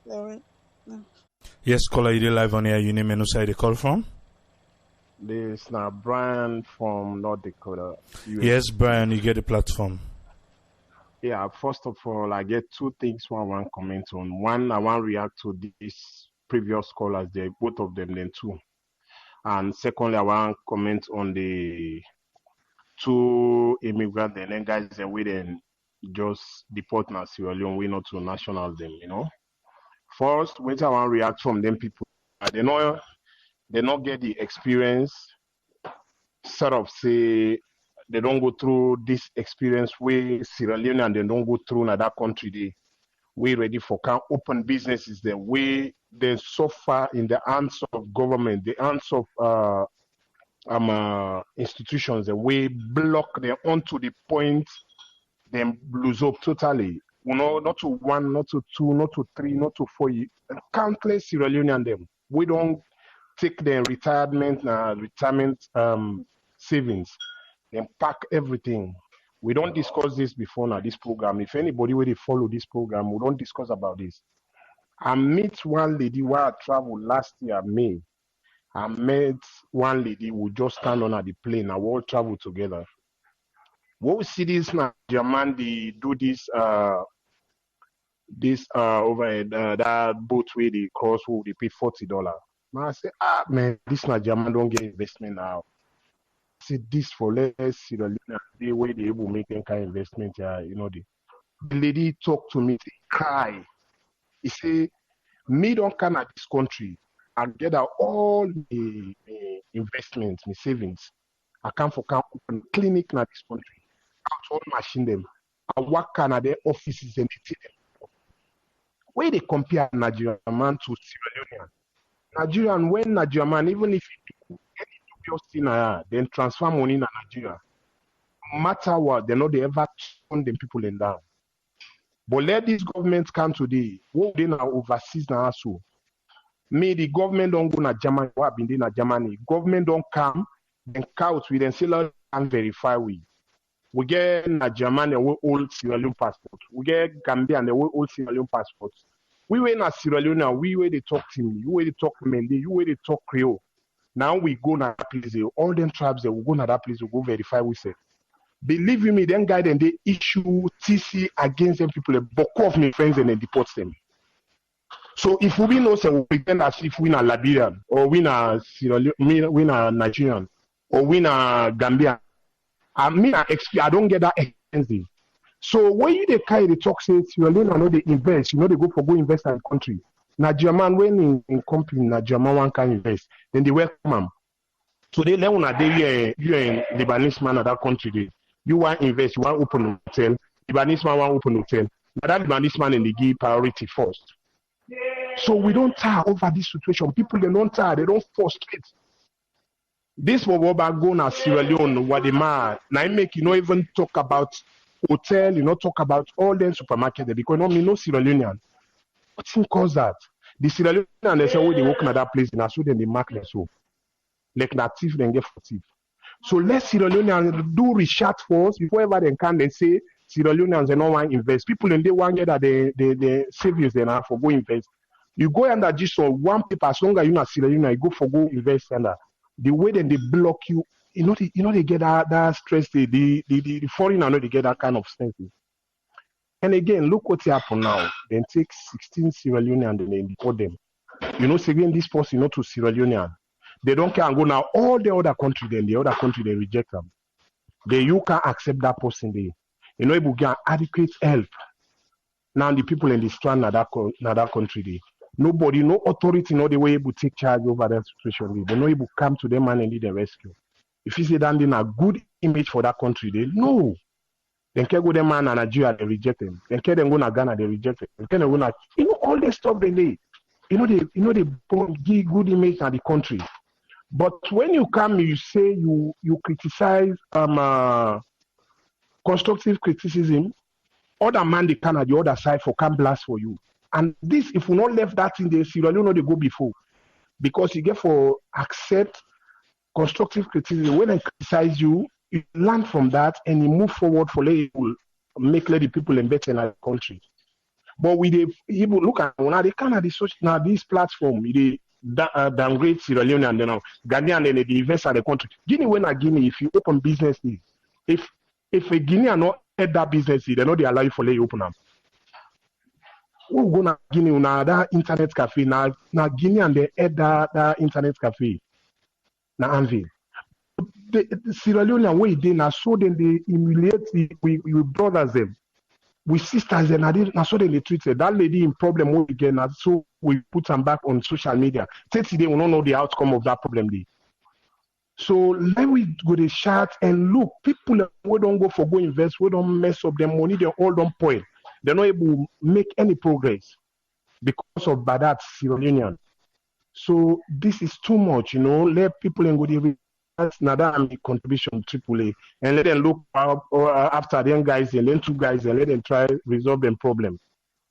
All right. No. Yes, caller, you live on here. You name and who side they call from? This is now Brian from North Dakota. US. Yes, Brian, you get the platform. Yeah, first of all, I get two things I want to comment on. One, I want to react to these previous callers, both of them, then two. And secondly, I want to comment on the two immigrants and then guys that we then just deport now Sierra Leone, we not to national them, you know. First, when I want to react from them people, they not get the experience, sort of say they don't go through this experience where Sierra Leone and they don't go through another country. We ready for open businesses the way they suffer in the hands of government, the hands of institutions, the way block them onto the point them lose up totally. You know, not to one, not to two, not to three, not to four, countless Sierra Leonean them. We don't take their retirement savings and pack everything. We don't discuss this before now, this program. If anybody will follow this program, we don't discuss about this. I met one lady while I traveled last year, May. I met one lady who just stand on at the plane. I all travel together. What we see this now, German, they do this over that boat where they cross, who they pay $40. Now I say, man, this now German don't get investment now. I say this for less, you know, the way they able to make any kind of investment, you know. The lady talk to me, say, cry. He say, me don't come at this country. I get out all the investments, my savings. I come for open clinic in this country. I all machine them. I work in their offices and they them. Where they compare Nigerian man to Sierra Leonean. Nigerian, when Nigerian man, even if you do any dubious thing, then transfer money in Nigeria. No matter what, they know they ever turn them people in down. But let these governments come today. What they now overseas now so. Me, the government don't go to Germany. What been doing in Germany? Government don't come and count with and still and verify we. We get na Germany we old Sierra Leone passport. We get Gambia and we old Sierra Leone passports. We were in Sierra Leone. We were they talk Timmy. You were they talk Mende. You were they talk Creole. Now we go na that place. All them tribes they will go na that place. We go verify we say. Believe me, then guide and they issue TC against them people. A buck of my friends and they deport them. So if we know say we pretend as if we na Liberian or we na Sierra Leone, we na Nigerian or we na Gambia, I don't get that expensive. So when you they carry the talk say Sierra Leone, I know they invest, you know they go invest in the country. Nigerian when in company Nigerian one can invest, then they welcome them. So they learn that you in Lebanese man at that country day. You want invest, you want open hotel. Lebanese man want open hotel. But that Lebanese man and they give priority first. So we don't tire over this situation. People, they don't tire. They don't frustrate. This was what about going to Sierra Leone, what the man. Now, make you not even talk about hotel, you know, talk about all the supermarket because no Sierra Leonean. What thing cause that? The Sierra Leonean, they say, oh, they work in that place, and so then they mark them so. Like native, then get for thief. So let Sierra Leoneans do research for us before ever they can. They say Sierra Leoneans they don't want to invest. People in they want to get that the savings they now for go invest. You go under just on one paper as long as you not Sierra Leone, you go for go invest under. The way then they block you, they get that stress. The foreigner know they get that kind of stress. And again, look what happened now. Then take 16 Sierra Leonean and then they deport them. Say again, this person not to Sierra Leonean. They don't care and go now. All the other country, then the other country they reject them. You can't accept that person there. Able get adequate help. Now the people in the strand na that country there. Nobody, no authority, no the way able to take charge over that situation. They no able to come to them and need a rescue. If you say that in a good image for that country, they no. Then can go them man and Nigeria, they reject them. Then can go to Ghana, they reject them. Then can go to all this stuff they need. They give good image to the country. But when you come, you say you criticize constructive criticism, other man they can at the other side for can blast for you. And this, if we not left that in the Sierra Leone, they go before. Because you get for accept constructive criticism. When they criticize you, you learn from that and you move forward for let the people better in the country. But with the people look at now they can at the social now this platform, they downgrade Sierra Leone and then Ghanaian and then they invest in the country. Guinea when a Guinea, if you open business, if a Guinea not head that business, they know they allow you for let you open them. Who go na Guinea na that internet cafe na Guinea and they head that internet cafe na Anvil. The Sierra Leone way they na so then they humiliate we brothers them. With sisters and so they treat that lady in problem again, and so we put them back on social media. Today we don't know the outcome of that problem. So let we go to chat and look. People who don't go for go invest, who don't mess up their money, they all don't point. They're not able to make any progress because of bad Sierra Leone. So this is too much, Let people and go to that's another contribution AAA and let them look after them guys and then two guys and let them try resolve them problem.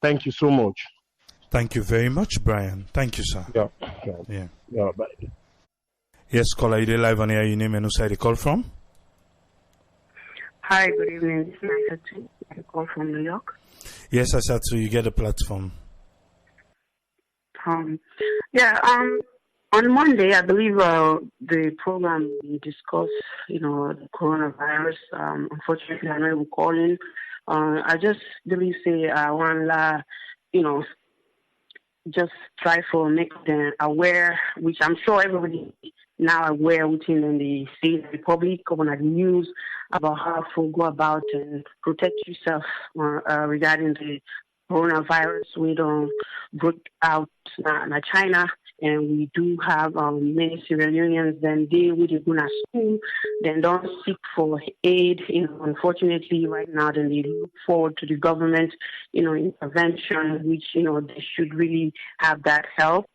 Thank you so much. Thank you very much, Brian. Thank you, sir. Yeah. Bye. Yes, caller, you live on air. Your name and who side you call from? Hi, good evening. This is Asatu. I call from New York. Yes, Asatu, you get the platform. On Monday, I believe the program we discussed, the coronavirus. Unfortunately, I know we're calling. I just believe I want just try for make them aware, which I'm sure everybody now aware within the state, the public, on the news about how to go about and protect yourself regarding the coronavirus. We don't break out in China. And we do have many Sierra Leoneans, then they would go to school, then don't seek for aid. Unfortunately, right now, then they look forward to the government, intervention, which, they should really have that help.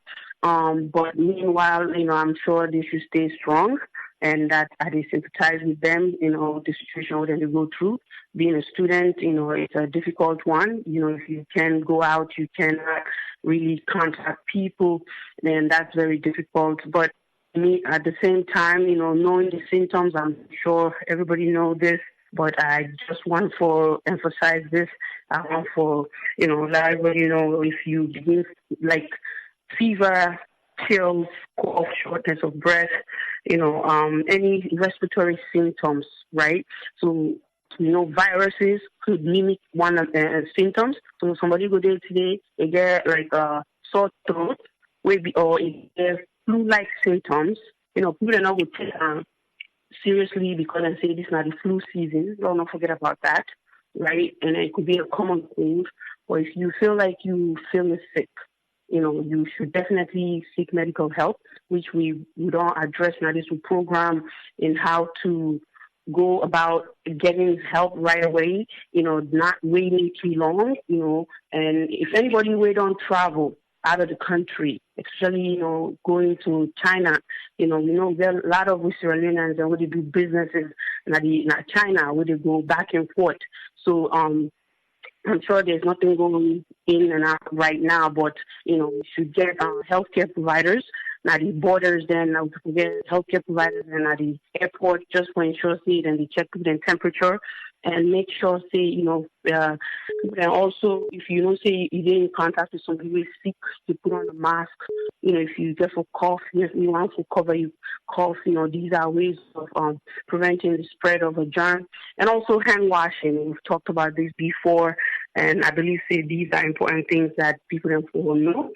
But meanwhile, I'm sure they should stay strong and that I sympathize with them, the situation what they go through. Being a student, it's a difficult one. If you can go out, you cannot really contact people, then that's very difficult. But me, at the same time, knowing the symptoms, I'm sure everybody knows this, but I just want to emphasize this. I want for, let everybody know if you begin like fever, chills, cough, shortness of breath, any respiratory symptoms, right? So, viruses could mimic one of the symptoms. So somebody go there today, they get like a sore throat, or if there's flu-like symptoms, people are not going to take seriously because they say this is not the flu season. Don't forget about that, right? And it could be a common cold. Or if you feel like you feel sick, you should definitely seek medical help, which we don't address now. This program in how to go about getting help right away, not waiting too long, and if anybody don't travel, out of the country, especially, going to China. We know there are a lot of Sierra Leoneans that would do businesses in China where they go back and forth. So I'm sure there's nothing going in and out right now, but, we should get healthcare providers. Now the borders, then we get healthcare providers and at the airport just for ensure see and they check the temperature and make sure and also if you don't say you didn't in contact with somebody who is sick, you put on a mask. If you get for cough, you want to cover your cough. These are ways of preventing the spread of a germ, and also hand washing. We've talked about this before, and I believe these are important things that people don't know.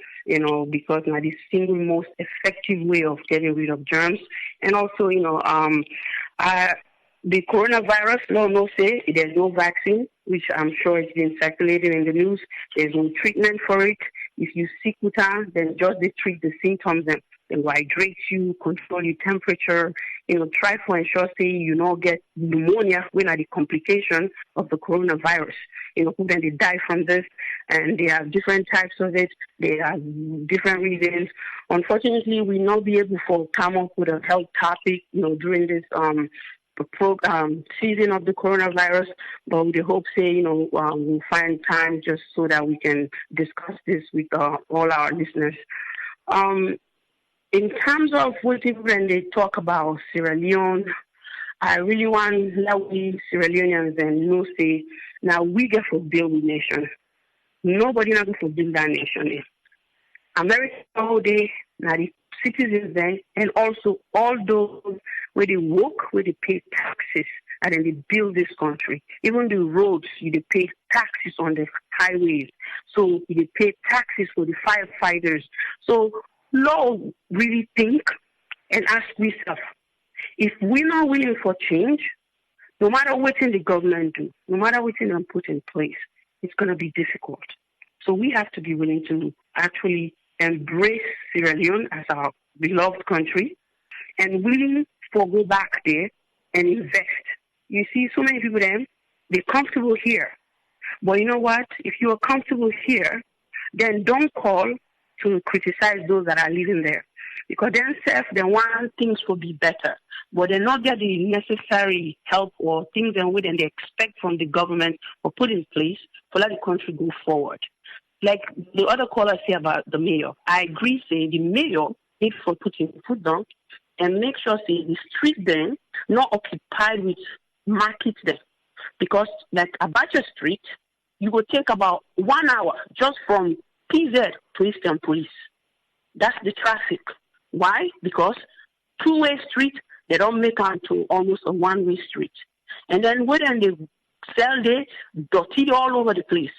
Because now the single most effective way of getting rid of germs, and also the coronavirus, no say there's no vaccine, which I'm sure it's been circulating in the news. There's no treatment for it. If you sick with her, then just they treat the symptoms and hydrate you, control your temperature, try for ensure you not get pneumonia when are the complications of the coronavirus. Then they die from this, and there are different types of it. There are different reasons. Unfortunately, we not be able to come up with a health topic, during this season of the coronavirus, but we hope we'll find time just so that we can discuss this with all our listeners. In terms of when they talk about Sierra Leone, I really want that we Sierra Leoneans and say now we get for build a nation. Nobody not going to build that nation. America all day, now the citizens then, and also all those where they work, where they pay taxes, and then they build this country. Even the roads, they pay taxes on the highways. So they pay taxes for the firefighters. So Lord really think and ask myself, if we're not willing for change, no matter what in the government do, no matter what in them put in place, it's going to be difficult. So we have to be willing to actually embrace Sierra Leone as our beloved country and willing to go back there and invest. You see, so many people then, they're comfortable here. But you know what? If you are comfortable here, then don't call to criticize those that are living there. Because themselves, they want things to be better. But they not get the necessary help or things and what they expect from the government or put in place to let the country go forward. Like the other caller say about the mayor. I agree, say the mayor needs for putting foot down and make sure, say, the street then not occupied with markets there. Because like Abacha Street, you will take about 1 hour just from PZ to Eastern Police. That's the traffic. Why? Because two-way street, they don't make it to almost a one-way street. And then when they sell, they dirty all over the place.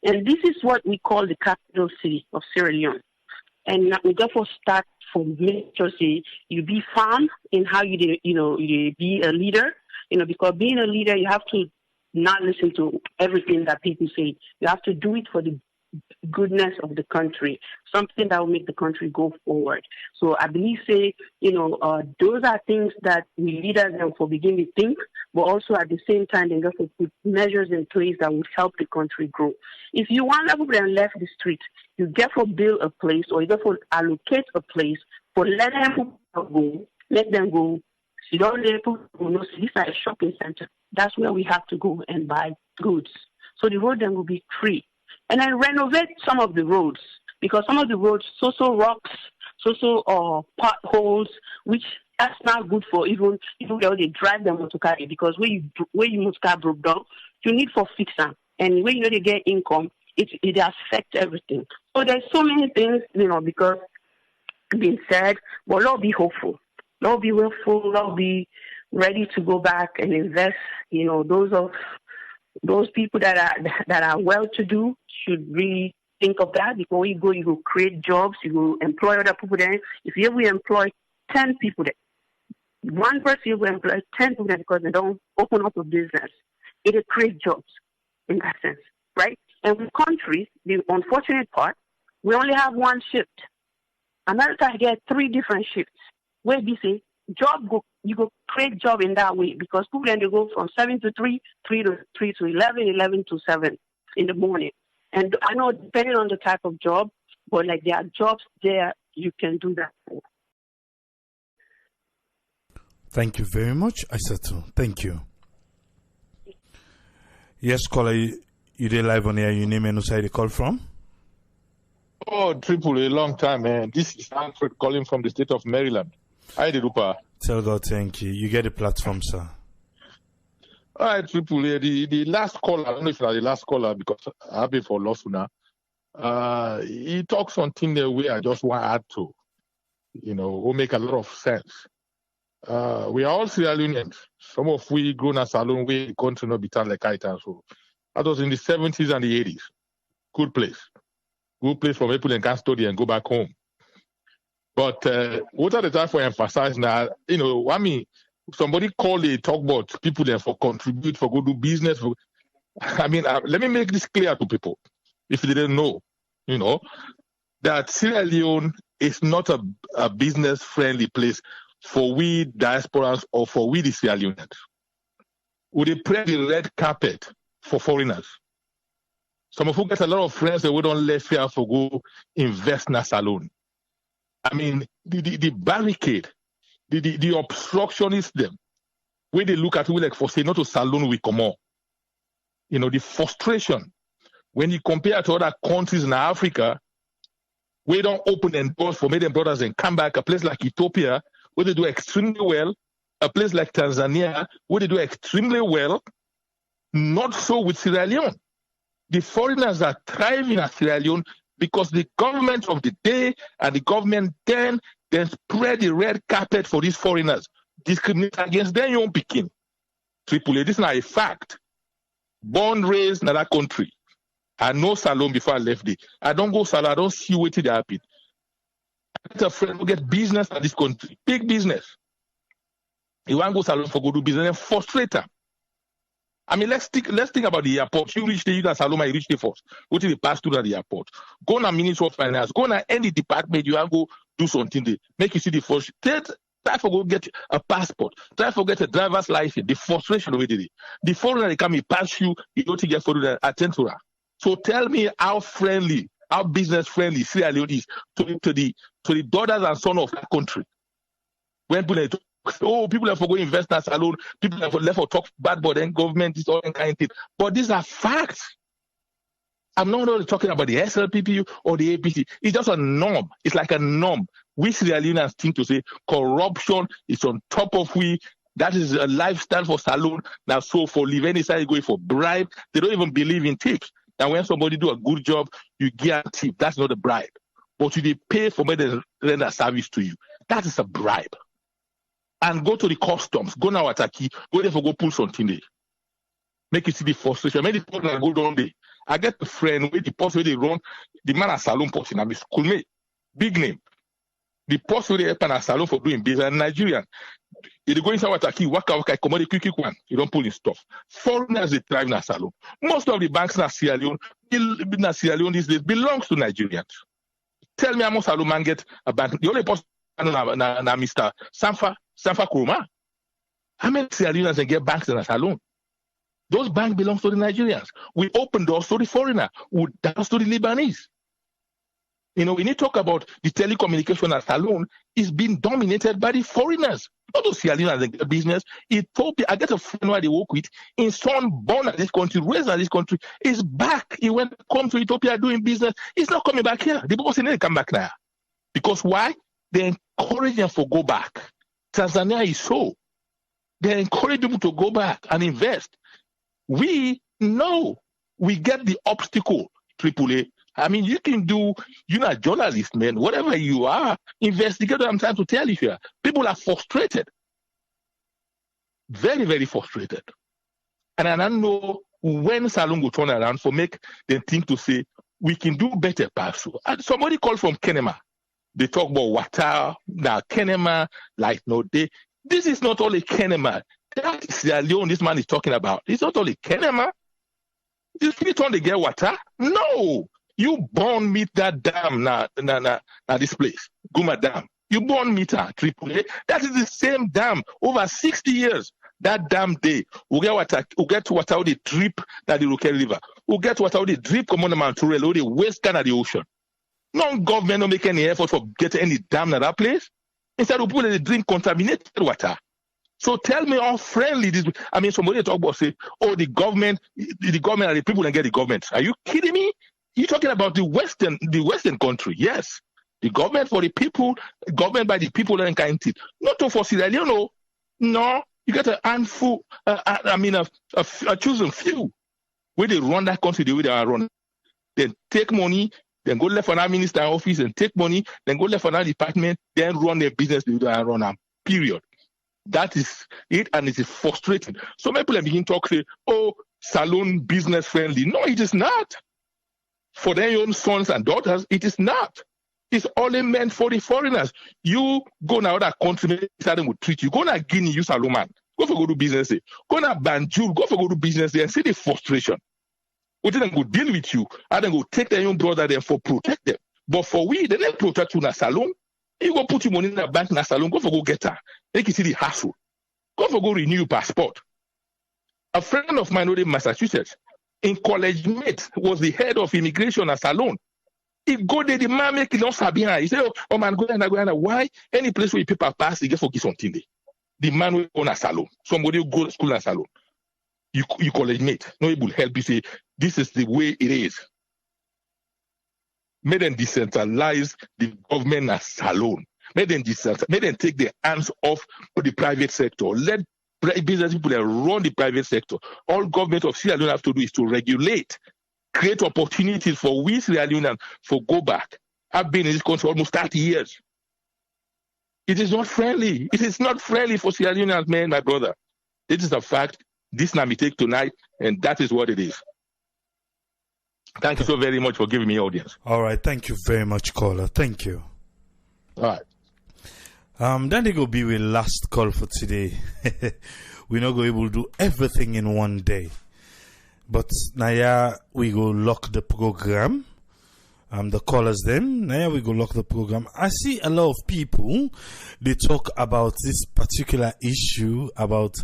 And this is what we call the capital city of Sierra Leone. And we therefore start from sure say you be firm in how you be a leader. Because being a leader, you have to not listen to everything that people say. You have to do it for the goodness of the country, something that will make the country go forward. So I believe, those are things that we leaders for begin to think, but also at the same time, they have to put measures in place that will help the country grow. If you want to and left the street, you therefore build a place or you therefore allocate a place for let them go, let them go. You don't let people know this is a shopping center. That's where we have to go and buy goods. So the road then will be free. And then renovate some of the roads, because some of the roads, so rocks, potholes, which that's not good for even though they drive them motor car, because where you motor car broke down, you need for fix them. And when they get income, it affects everything. So there's so many things, because being said, but Lord be hopeful. Lord be willful, Lord be ready to go back and invest, those people that are well-to-do should really think of that. Before you go create jobs, you go employ other people there. If you ever employ 10 people there, one person you will employ 10 people there because they don't open up a business. It will create jobs in that sense, right? And with countries, the unfortunate part, we only have one shift. America get 3 different shifts. Where we say you go create job in that way, because people then they go from 7 to 3, 3 to 11, 11 to 7 in the morning. And I know depending on the type of job, But like there are jobs there you can do that for. Thank you very much, Isato. Thank you. Yes, caller, you did live on air. Your name and where you call from? Oh, Triple, a long time, man. This is Alfred calling from the state of Maryland. Hi, Rupa. Tell God thank you. You get the platform, sir. All right, Triple, the last caller, I don't know if it's the last caller because I'm happy for Losuna. He talks something the way I just want to add to, will make a lot of sense. We are all Sierra Leoneans. Some of we grown as alone, we country not be town like Kaitan. So that was in the 70s and the 80s. Good place. Good place for people and can study and go back home. But what are the time for emphasize now? I mean, somebody call it talk about people there for contribute, for go do business. Let me make this clear to people. If they didn't know, that Sierra Leone is not a business-friendly place for we diasporans or for we the Sierra Leoneans. We spread the red carpet for foreigners. Some of you get a lot of friends that we don't let fear for go invest in us alone. I mean, the barricade, the obstructionist them, where they look at we like for say not to salon we come on. The frustration when you compare to other countries in Africa, we don't open the doors for them brothers and come back. A place like Ethiopia, where they do extremely well, a place like Tanzania, where they do extremely well, not so with Sierra Leone. The foreigners are thriving at Sierra Leone because the government of the day and the government then spread the red carpet for these foreigners, discriminate against their young Pekin. Triple A, this is not a fact. Born, raised in that country. I know Salon before I left it. I don't go Salon, I don't see what they happen. I get a friend who get business at this country, big business. You want to go Salon for go do business and frustrate them. I mean, let's think about the airport. You reach the you guys Saloma, you reach the first. Go to the pass through the airport. Go to Ministry of Finance. Go to any department you want to go do something there. Make you see the first. Try for go get a passport. Try for get a driver's license. The frustration of it. The foreigner they come and pass you don't get for the attend to that. So tell me how friendly, how business friendly Sierra Leone is to the daughters and sons of that country. When people people have to go invest in salon, people have left for talk bad about the government, this all kind of thing. But these are facts. I'm not only talking about the SLPPU or the APC. It's just a norm. It's like a norm. We Sierra Leoneans think to say corruption is on top of we. That is a lifestyle for salon. Now, so for Leone side going for bribe, they don't even believe in tips. Now, when somebody do a good job, you get a tip. That's not a bribe. But you pay for me to render service to you. That is a bribe. And go to the customs, go now at Aki, go there for go pull something there. Make it see the frustration. Make the problem go down there. I get a friend with the post where they run, the man at salon post in a schoolmate, big name. The post where they help a salon for doing business, Nigerian. If they go inside Wataki, waka, come on the quick one. You don't pull in stuff. Foreigners they thrive in a salon. Most of the banks in Sierra Leone these days belongs to Nigerians. Tell me how much salon man get a bank. The only post na Mr. Sanfa Kuruma. How many Sierra Leoneans can get banks in a salon? Those banks belong to the Nigerians. We open doors to the foreigner. We doors to the Lebanese. When you talk about the telecommunication at salon, it's been dominated by the foreigners. Not those Sierra Leoneans business. Ethiopia, I get a friend who I work with, in son born at this country, raised at this country, is back. He went come to Ethiopia doing business. He's not coming back here. The people say they come back now. Because why? They encourage them to go back. Tanzania is so. They encourage people to go back and invest. We know we get the obstacle, AAA. I mean, you can do, you're not a journalist, man. Whatever you are, investigate what I'm trying to tell you here. People are frustrated. Very, very frustrated. And I don't know when Salon will turn around for make them think to say, we can do better, Pastor. And somebody called from Kenema. They talk about water, now Kenema, like no day. This is not only Kenema. That is the Leone this man is talking about. It's not only Kenema. You fit on to get water? No. You born meet that dam na this place. Guma Dam. You born meet her, AAA. That is the same dam. Over 60 years. That damn day. We get water with the drip that the Roque River. We get water with the drip come on the Manturel or the waste can of the ocean. Non-government don't make any effort for getting any dam in that place. Instead of people they drink contaminated water. So tell me how friendly this. I mean, somebody talk about say, oh, the government and the people that get the government. Are you kidding me? You're talking about the Western country. Yes. The government for the people, government by the people and kind of not to for Sierra Leone. No, you get a handful, a chosen few where they run that country the way they are run. Then take money, then go left on our minister office and take money, then go left on our department, then run their business the way they are run. Period. That is it, and it is frustrating. So many people begin to talk, say, oh, salon business friendly. No, it is not. For their own sons and daughters, it is not. It's only meant for the foreigners. You go now that country, them will treat you. Go now Guinea, you salon man. Go for go to business there. Go now Banjul, go for go to business there and see the frustration. We then go deal with you, and then go take their own brother there for protect them. But for we, they don't protect you in a salon. You go put your money in a bank in a salon, go for go get her. Make you see the hassle. Go for go renew your passport. A friend of mine in Massachusetts, in college mate, was the head of immigration at salon. He go there, the man make it not sabian. He say, oh man, go ahead. Why? Any place where you paper pass, you get for something there. The man will go to salon. Somebody will go to school at salon. You college mate, no able help you say, this is the way it is. Make them decentralize the government as salon. Make them take their hands off the private sector. Let business people that run the private sector. All government of Sierra Leone have to do is to regulate, create opportunities for we Sierra Leoneans for go back. I've been in this country almost 30 years. It is not friendly. It is not friendly for Sierra Leoneans, man, my brother. It is a fact. This now we take tonight, and that is what it is. Thank you so very much for giving me audience. All right. Thank you very much, caller. Thank you. All right. Then they go be with last call for today. We're not going to do everything in one day. But now we go lock the program. The callers them. Now we go lock the program. I see a lot of people, they talk about this particular issue about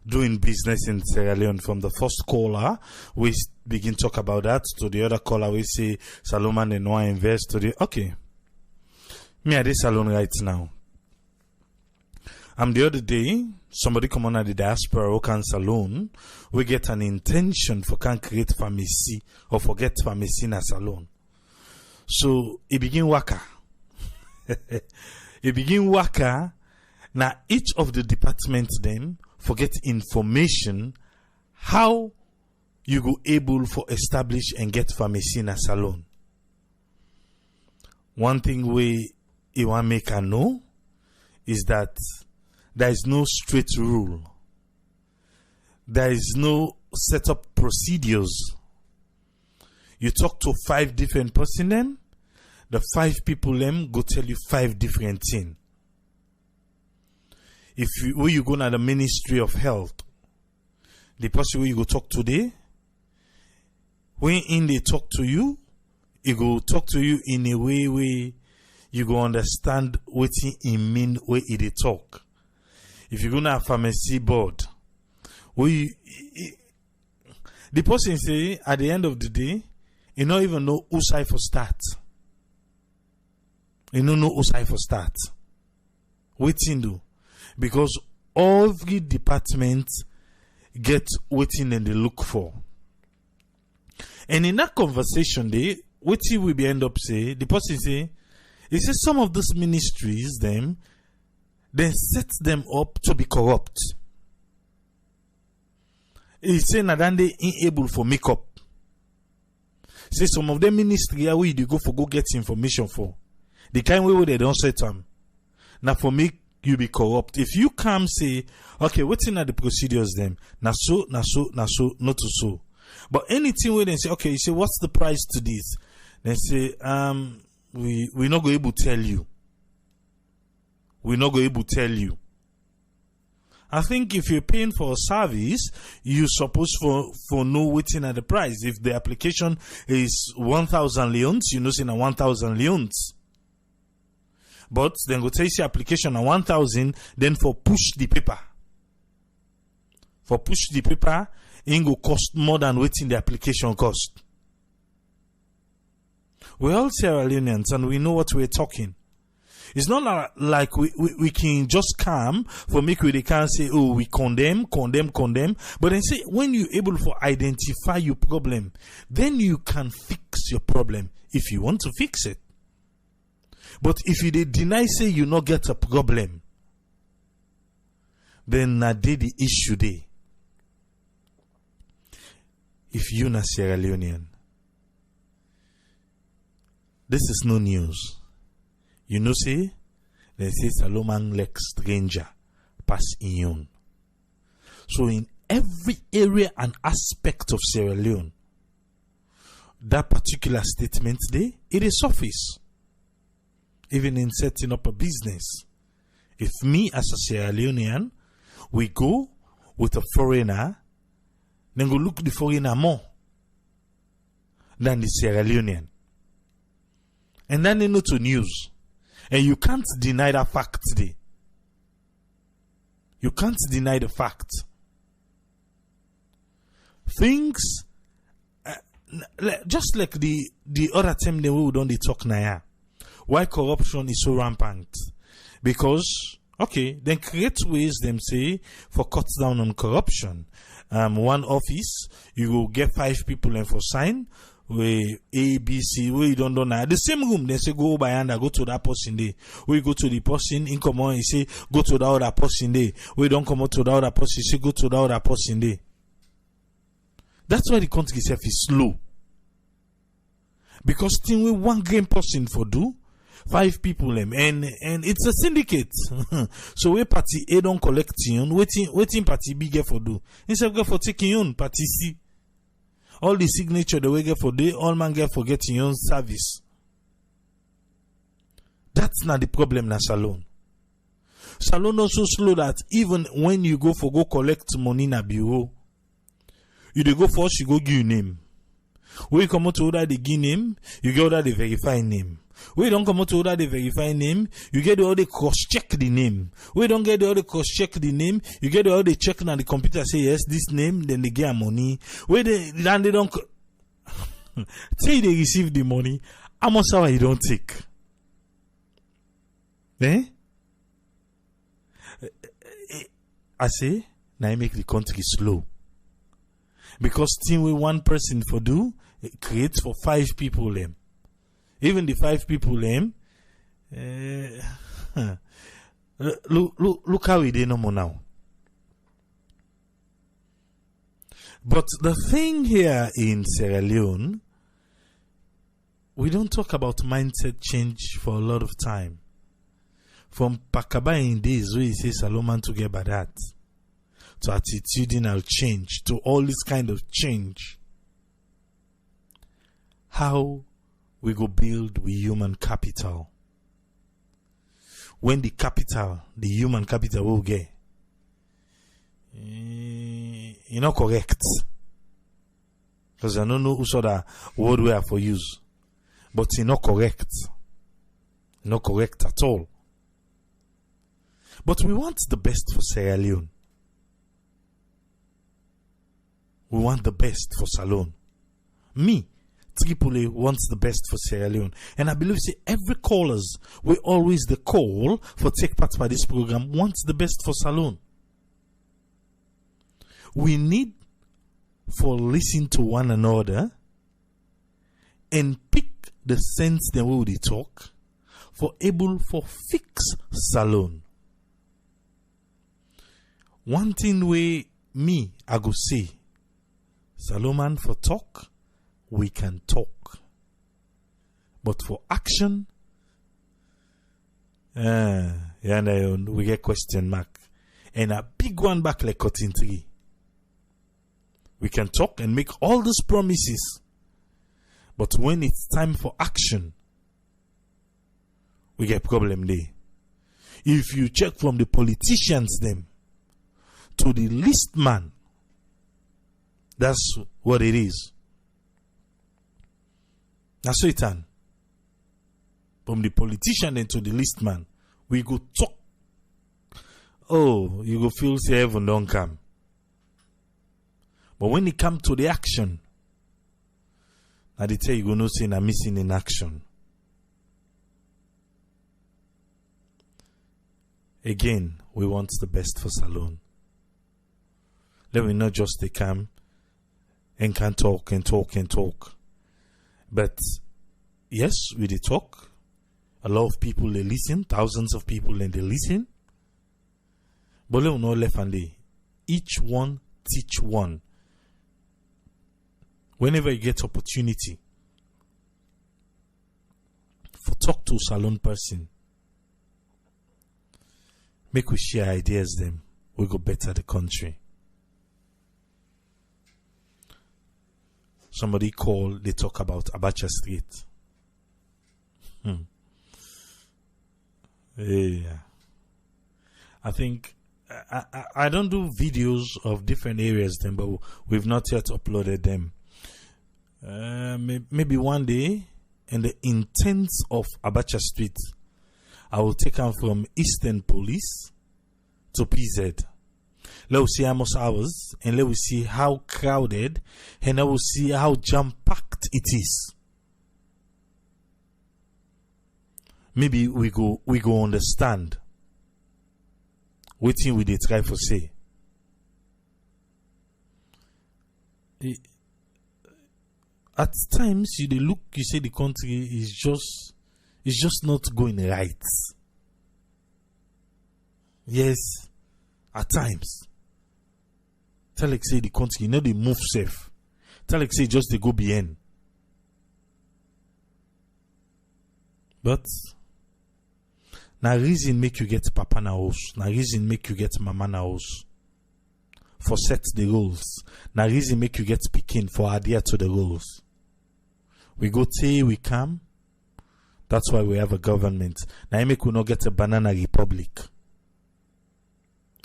doing business in Sierra Leone. From the first caller, we begin talk about that. To the other caller, we say Salomon and Noah invest. To the okay. Me at this salon right now. The other day, somebody come on at the diaspora can salon. We get an intention for can create pharmacy or forget pharmacy in a salon. So it begin waka. It begin waka. Now each of the departments them forget information how you go able for establish and get pharmacy in a salon. One thing we want make a know is that there is no straight rule. There is no set up procedures. You talk to 5 different person them, the 5 people them go tell you 5 different things. If you where you go to the Ministry of Health, the person where you go talk today, when in they talk to you, he go talk to you in a way where you go understand what he mean where he talk. If you go to a pharmacy board, the person say at the end of the day, you don't even know who side for start. You don't know who side for start. Waiting do. Because every department get waiting and they look for. And in that conversation, what he will be end up say, the person say, he says some of those ministries then set them up to be corrupt. He say that they unable for makeup. Say some of them ministry are where you go get information for. The kind way where they don't set them. Now for make you be corrupt. If you come say, okay, what's in the procedures then? Not to so. But anything where they say, okay, you say, what's the price to this? They say, we're not going to tell you. We're not going to tell you. I think if you're paying for a service, you're supposed for know what's in at the price. If the application is 1,000 leones, you know, it's in a 1,000 leones. But then go take the application at 1,000, then for push the paper. For push the paper, it go cost more than waiting the application cost. We're all Sierra Leoneans and we know what we're talking. It's not like we can just come for make they can't say, oh, we condemn. But then say, when you're able to identify your problem, then you can fix your problem if you want to fix it. But if you deny, say you not get a problem, then na dey the issue dey. If you na Sierra Leonean, this is no news. You know, say, they say Salomon like stranger pass in. So in every area and aspect of Sierra Leone, that particular statement there, it is surface. Even in setting up a business. If me as a Sierra Leonean, we go with a foreigner, then go look the foreigner more than the Sierra Leonean. And then they know to news. And you can't deny that fact today. You can't deny the fact. Things, just like the other time they we don't talk now. Why corruption is so rampant? Because, okay, then create ways them say for cut down on corruption. One office, you will get 5 people and for sign. We A, B, C, we you don't know. The same room, they say go by and go to that person there. We go to the person, in common, you say go to the other person there. We don't come out to the other person, you say go to the other person there. That's why the country itself is slow. Because thing we 1 game person for do, 5 people them, and it's a syndicate. So we party A don't collect yon, waiting party B get for do. Instead of get for taking yon, party C. All the signature the way get for day, all man get for getting your own service. That's not the problem na Salone. Salone also slow that even when you go collect money na bureau, you dey go first, you go give your name. When you come out to order the give name, you get order the verify name. When you don't come out to order the verify name, you get the order cross-check the name. When you don't get the order cross-check the name, you get the order check on the computer, say yes, this name, then they get money. When they don't say they receive the money, how much hour you don't take? Eh? I say, now I make the country slow. Because thing with 1 person for do, it creates for 5 people them. Even the 5 people them, look how we dey no more now. But the thing here in Sierra Leone, we don't talk about mindset change for a lot of time. From Pakaba in days where he says Salomon to get by that, to attitudinal change, to all this kind of change. How we go build with human capital. When the capital, the human capital will get, you know, correct. Because I don't know who sort of word we have for use. But it's not correct. Not correct at all. But we want the best for Sierra Leone. We want the best for Salone. Me, Tripoli wants the best for Sierra Leone. And I believe say every callers will always the call for take part by this program wants the best for Salone. We need for listen to one another and pick the sense the way they talk for able for fix Salone. One thing way me I go say, Salomon for talk, we can talk. But for action, we get question mark. And a big one back like cutting tree. We can talk and make all those promises. But when it's time for action, we get problem there. If you check from the politicians them to the least man, that's what it is. That's what it is. From the politician then to the least man, we go talk. Oh, you go feel say heaven don't come. But when it come to the action, Now they tell you go no say na missing in action. Again, we want the best for Salone. Let me not just take calm and can talk and talk and talk. But yes, we did talk. A lot of people they listen, thousands of people and they listen. But let me know left and day. Each one teach one. Whenever you get opportunity for talk to Salone person, make we share ideas them. We go better the country. Somebody call, they talk about Abacha Street. Yeah. I think I don't do videos of different areas then, but we've not yet uploaded them. Maybe one day, in the intents of Abacha Street, I will take them from Eastern Police to PZ. Let us see how much hours, and let us see how crowded, and let us see how jam-packed it is. Maybe we go understand what thing we dey try for say. At times you dey look, you say the country is just not going right. Yes, at times. Tell like say the country, you know they move safe. Tell like say just they go behind. But na reason make you get papa na house. Na reason make you get mama na house. For set the rules. Na reason make you get pikin for adhere to the rules. We go say we come. That's why we have a government. Now I make we not get a banana republic.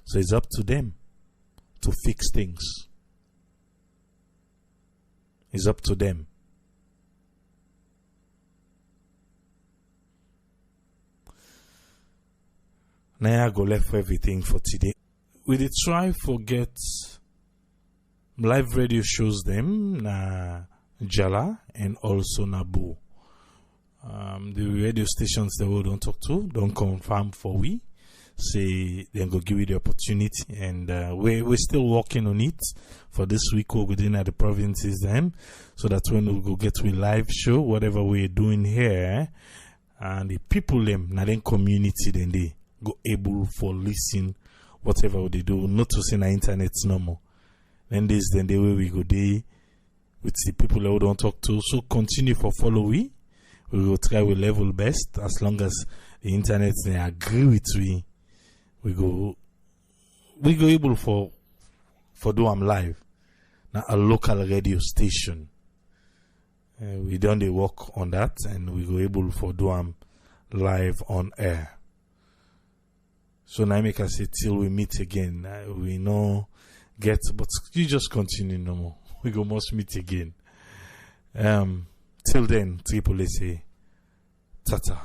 So it's up to them to fix things. It's up to them. Now I go left for everything for today. We did try forget live radio shows them na Jala and also Nabu. The radio stations that we don't talk to don't confirm for we. Say then go give you the opportunity, and we're still working on it for this week. We're within at the provinces then, so that when we go get to a live show, whatever we're doing here, and the people them na then community then they go able for listen whatever they do, not to say na internet no more. Then this then the way we go day with the people that we don't talk to. So continue for follow we will try we level best as long as the internet they agree with we. We go able for do am live. Now a local radio station. We done the work on that, and we go able for do am live on air. So now make us say till we meet again. We know get, but you just continue no more. We go must meet again. Till then, Triple say, tata.